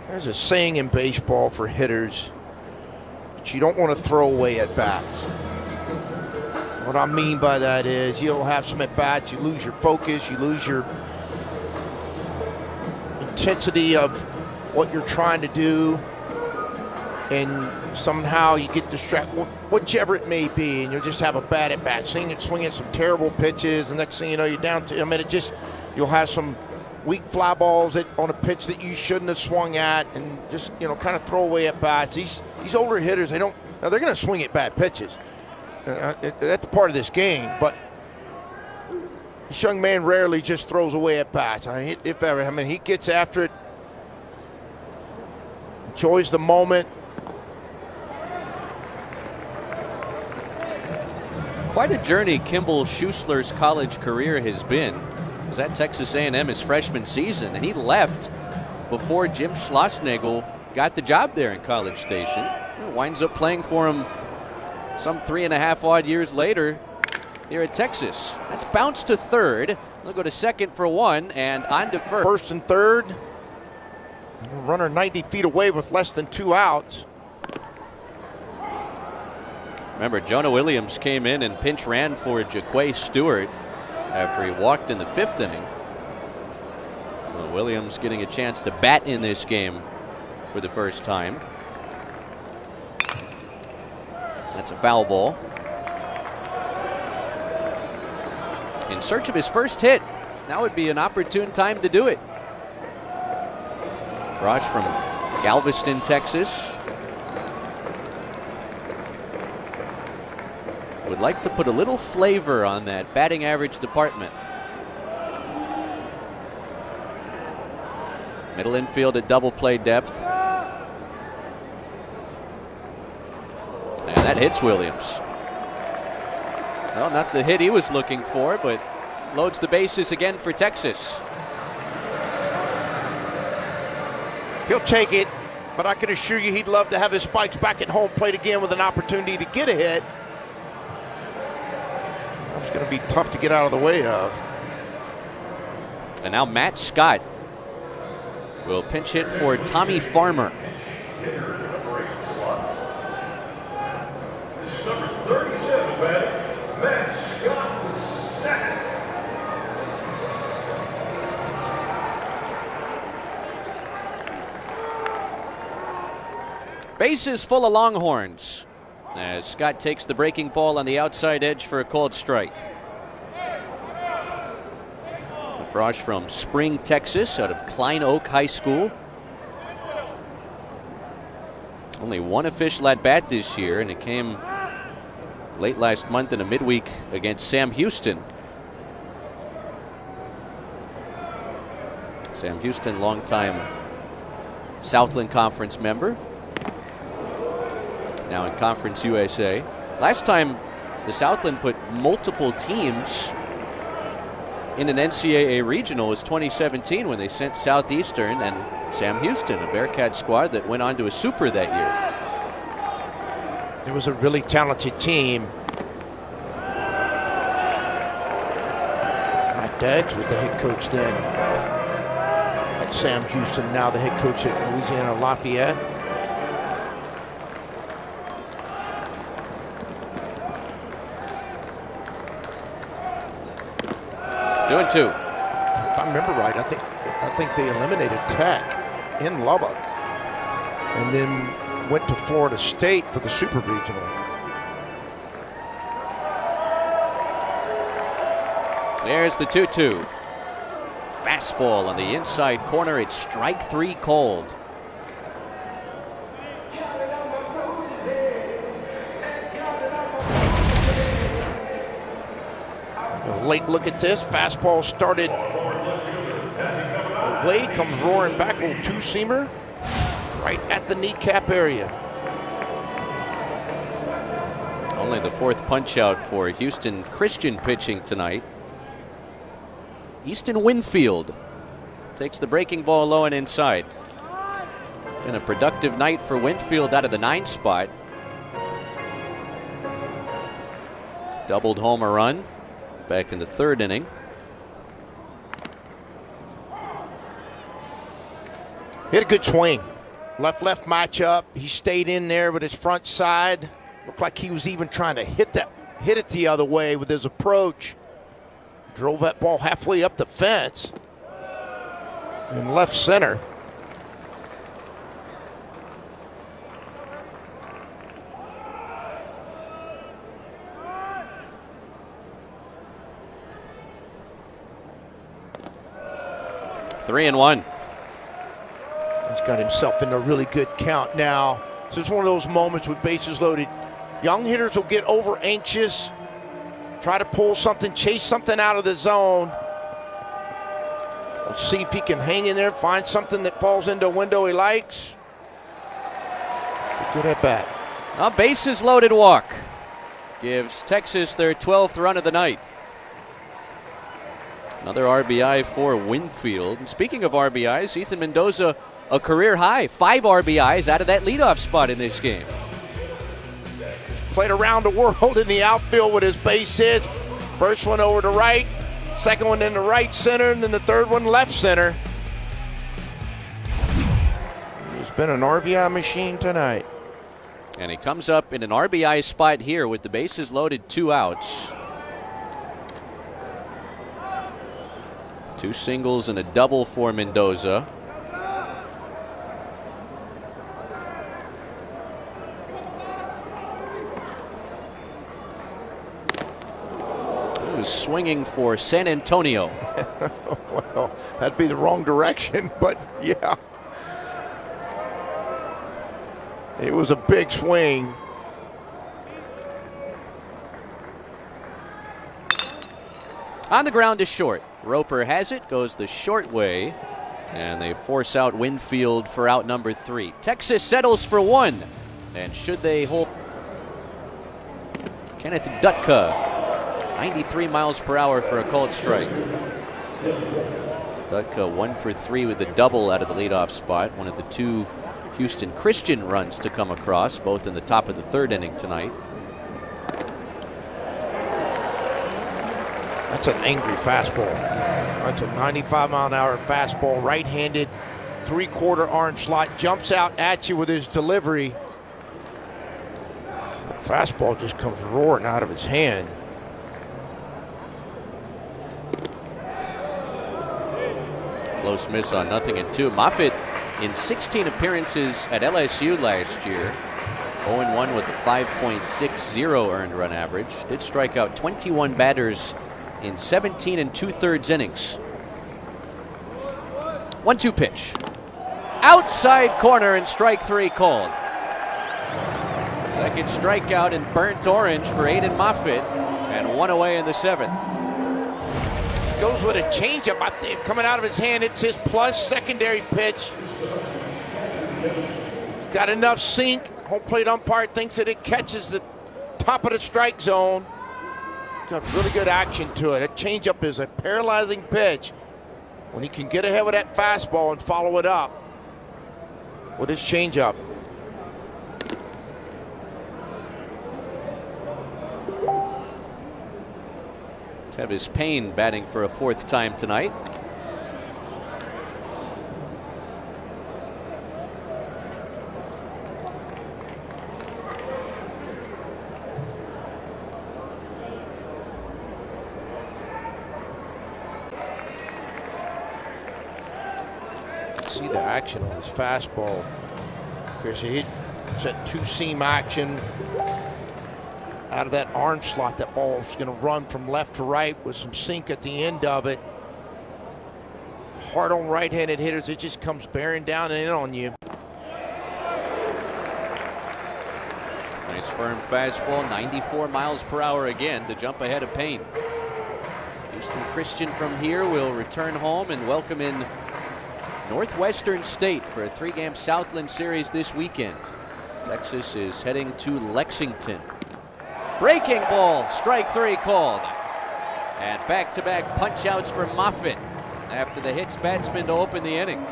There's a saying in baseball for hitters that you don't want to throw away at bats. What I mean by that is you'll have some at bats, you lose your focus, you lose your intensity of what you're trying to do, and somehow you get distracted, whichever it may be, and you'll just have a bad at bat, swinging some terrible pitches, and next thing you know, you're down to, you'll have some weak fly balls on a pitch that you shouldn't have swung at, and just, kind of throw away at bats. These older hitters, they're going to swing at bad pitches. That's part of this game, but this young man rarely just throws away at bats. If ever, he gets after it, enjoys the moment. Quite a journey Kimball Schusler's college career has been. He was at Texas A&M his freshman season, and he left before Jim Schlossnagle got the job there in College Station. He winds up playing for him some 3.5 odd years later here at Texas. That's bounced to 3rd. They'll go to 2nd for 1 and on to 1st. 1st and 3rd. Runner 90 feet away with less than 2 outs. Remember, Jonah Williams came in and pinch ran for Jaquay Stewart after he walked in the 5th inning. Well, Williams getting a chance to bat in this game for the first time. That's a foul ball. In search of his first hit. Now would be an opportune time to do it. Frosch from Galveston, Texas. Would like to put a little flavor on that batting average department. Middle infield at double play depth. And that hits Williams. Well, not the hit he was looking for, but loads the bases again for Texas. He'll take it, but I can assure you he'd love to have his spikes back at home plate again with an opportunity to get a hit. It's going to be tough to get out of the way of. And now Matt Scott will pinch hit for Tommy Farmer. Number 37, Matt Scott with second. Bases full of Longhorns as Scott takes the breaking ball on the outside edge for a called strike. Frosch from Spring, Texas, out of Klein Oak High School. Only one official at bat this year, and it came late last month in a midweek against Sam Houston. Sam Houston, longtime Southland Conference member, now in Conference USA. Last time the Southland put multiple teams in an NCAA regional was 2017 when they sent Southeastern and Sam Houston, a Bearcat squad that went on to a super that year. It was a really talented team. Mike Daggs was the head coach then at Sam Houston, now the head coach at Louisiana Lafayette. Two and two. If I remember right, I think they eliminated Tech in Lubbock and then went to Florida State for the Super Regional. There's the 2-2. Fastball on the inside corner. It's strike three called. A late look at this. Fastball started away, comes roaring back, a little two-seamer right at the kneecap area. Only the fourth punch out for Houston Christian pitching tonight. Easton Winfield takes the breaking ball low and inside. Been a productive night for Winfield out of the 9 spot. Doubled home a run back in the 3rd inning. Hit a good swing. Left-left matchup. He stayed in there with his front side. Looked like he was even trying to hit it the other way with his approach. Drove that ball halfway up the fence in left center. Three and one. He's got himself in a really good count now. So it's one of those moments with bases loaded. Young hitters will get over anxious, try to pull something, chase something out of the zone. Let's see if he can hang in there, find something that falls into a window he likes. Good at bat. A bases loaded walk gives Texas their 12th run of the night. Another RBI for Winfield. And speaking of RBIs, Ethan Mendoza, a career high, 5 RBIs out of that leadoff spot in this game. Played around the world in the outfield with his base hits. First one over to right, second one in the right center, and then the third one left center. He's been an RBI machine tonight. And he comes up in an RBI spot here with the bases loaded, 2 outs. 2 singles and a double for Mendoza. He was swinging for San Antonio. Well, that'd be the wrong direction, but yeah. It was a big swing. On the ground is short. Roper has it, goes the short way, and they force out Winfield for out number 3. Texas settles for 1, and should they hold Kenneth Dutka, 93 miles per hour for a called strike. Dutka 1 for 3 with the double out of the leadoff spot, one of the 2 Houston Christian runs to come across, both in the top of the 3rd inning tonight. That's an angry fastball. That's a 95-mile-an-hour fastball, right-handed, 3/4 arm slot, jumps out at you with his delivery. The fastball just comes roaring out of his hand. Close miss on 0-2. Moffitt in 16 appearances at LSU last year, 0-1 with a 5.60 earned run average. Did strike out 21 batters in 17 2/3 innings. 1-2 pitch. Outside corner and strike 3 called. Second strikeout in burnt orange for Aiden Moffitt, and 1 away in the 7th. Goes with a changeup. I think coming out of his hand. It's his plus secondary pitch. He's got enough sink. Home plate umpire thinks that it catches the top of the strike zone. Got really good action to it. A changeup is a paralyzing pitch. When he can get ahead with that fastball and follow it up with his changeup. Tevis Payne batting for a 4th time tonight. See the action on his fastball. Chris, he hit that 2-seam action. Out of that arm slot, that ball's going to run from left to right with some sink at the end of it. Hard on right-handed hitters, it just comes bearing down and in on you. Nice firm fastball, 94 miles per hour again to jump ahead of Payne. Houston Christian from here will return home and welcome in Northwestern State for a 3-game Southland Series this weekend. Texas is heading to Lexington. Breaking ball, strike 3 called. And back-to-back punch-outs for Moffitt after the hits batsman to open the inning.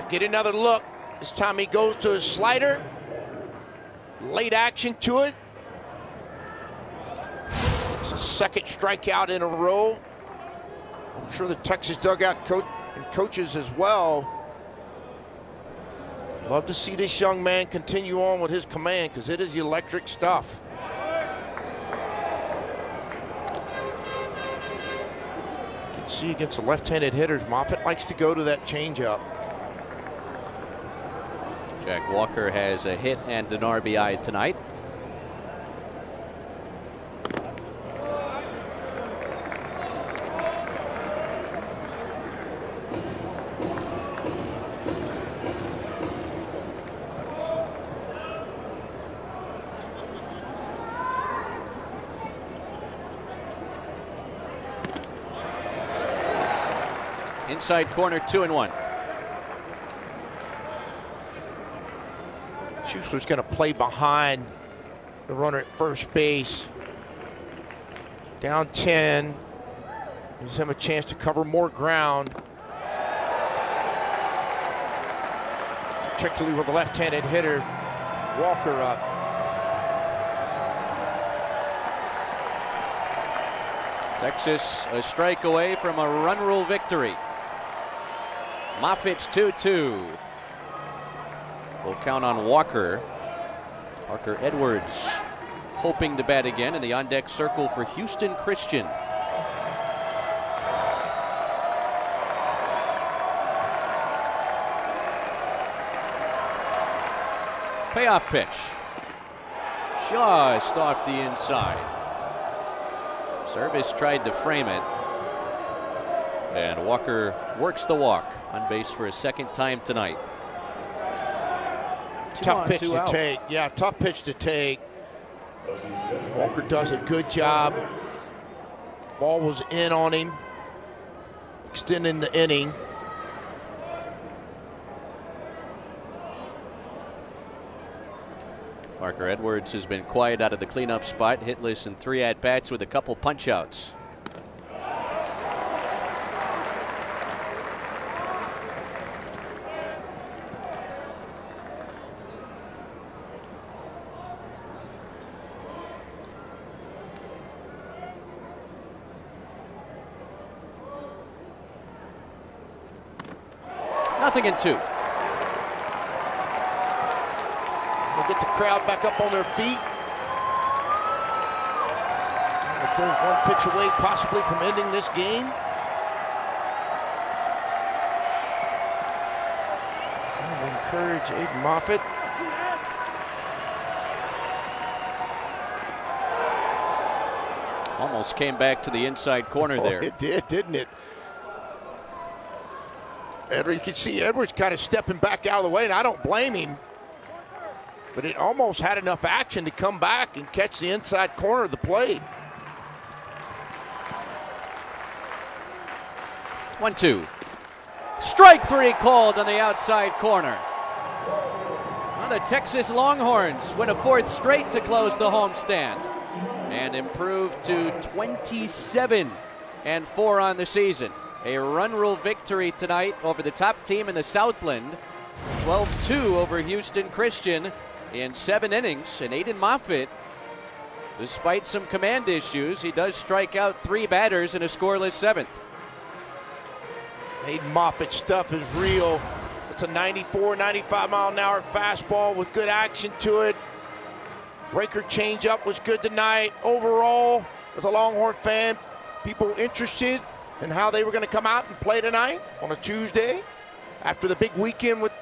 Get another look. This time he goes to his slider. Late action to it. It's a second strikeout in a row. I'm sure the Texas dugout and coaches as well love to see this young man continue on with his command, because it is electric stuff. You can see against the left-handed hitters, Moffitt likes to go to that changeup. Jack Walker has a hit and an RBI tonight. Inside corner, 2-1. Schuessler's going to play behind the runner at first base. Down 10. Gives him a chance to cover more ground. Particularly with the left-handed hitter, Walker up. Texas a strike away from a run rule victory. Moffitt's 2-2. Full count on Walker. Parker Edwards hoping to bat again in the on-deck circle for Houston Christian. Payoff pitch. Just off the inside. Service tried to frame it. And Walker works the walk on base for a 2nd time tonight. Tough pitch to take. Yeah, tough pitch to take. Walker does a good job. Ball was in on him, extending the inning. Parker Edwards has been quiet out of the cleanup spot, hitless in 3 at-bats with a couple punch-outs. Nothing in 2. We'll get the crowd back up on their feet. If there's one pitch away possibly from ending this game. Trying to encourage Aiden Moffitt. Almost came back to the inside corner there. It did, didn't it? You can see Edwards kind of stepping back out of the way, and I don't blame him. But it almost had enough action to come back and catch the inside corner of the plate. 1-2. Strike three called on the outside corner. Well, the Texas Longhorns win a fourth straight to close the homestand and improve to 27-4 on the season. A run rule victory tonight over the top team in the Southland. 12-2 over Houston Christian in 7 innings. And Aiden Moffitt, despite some command issues, he does strike out 3 batters in a scoreless 7th. Aiden Moffitt's stuff is real. It's a 94, 95 mile an hour fastball with good action to it. Breaker changeup was good tonight. Overall, as a Longhorn fan, people interested in how they were going to come out and play tonight on a Tuesday after the big weekend with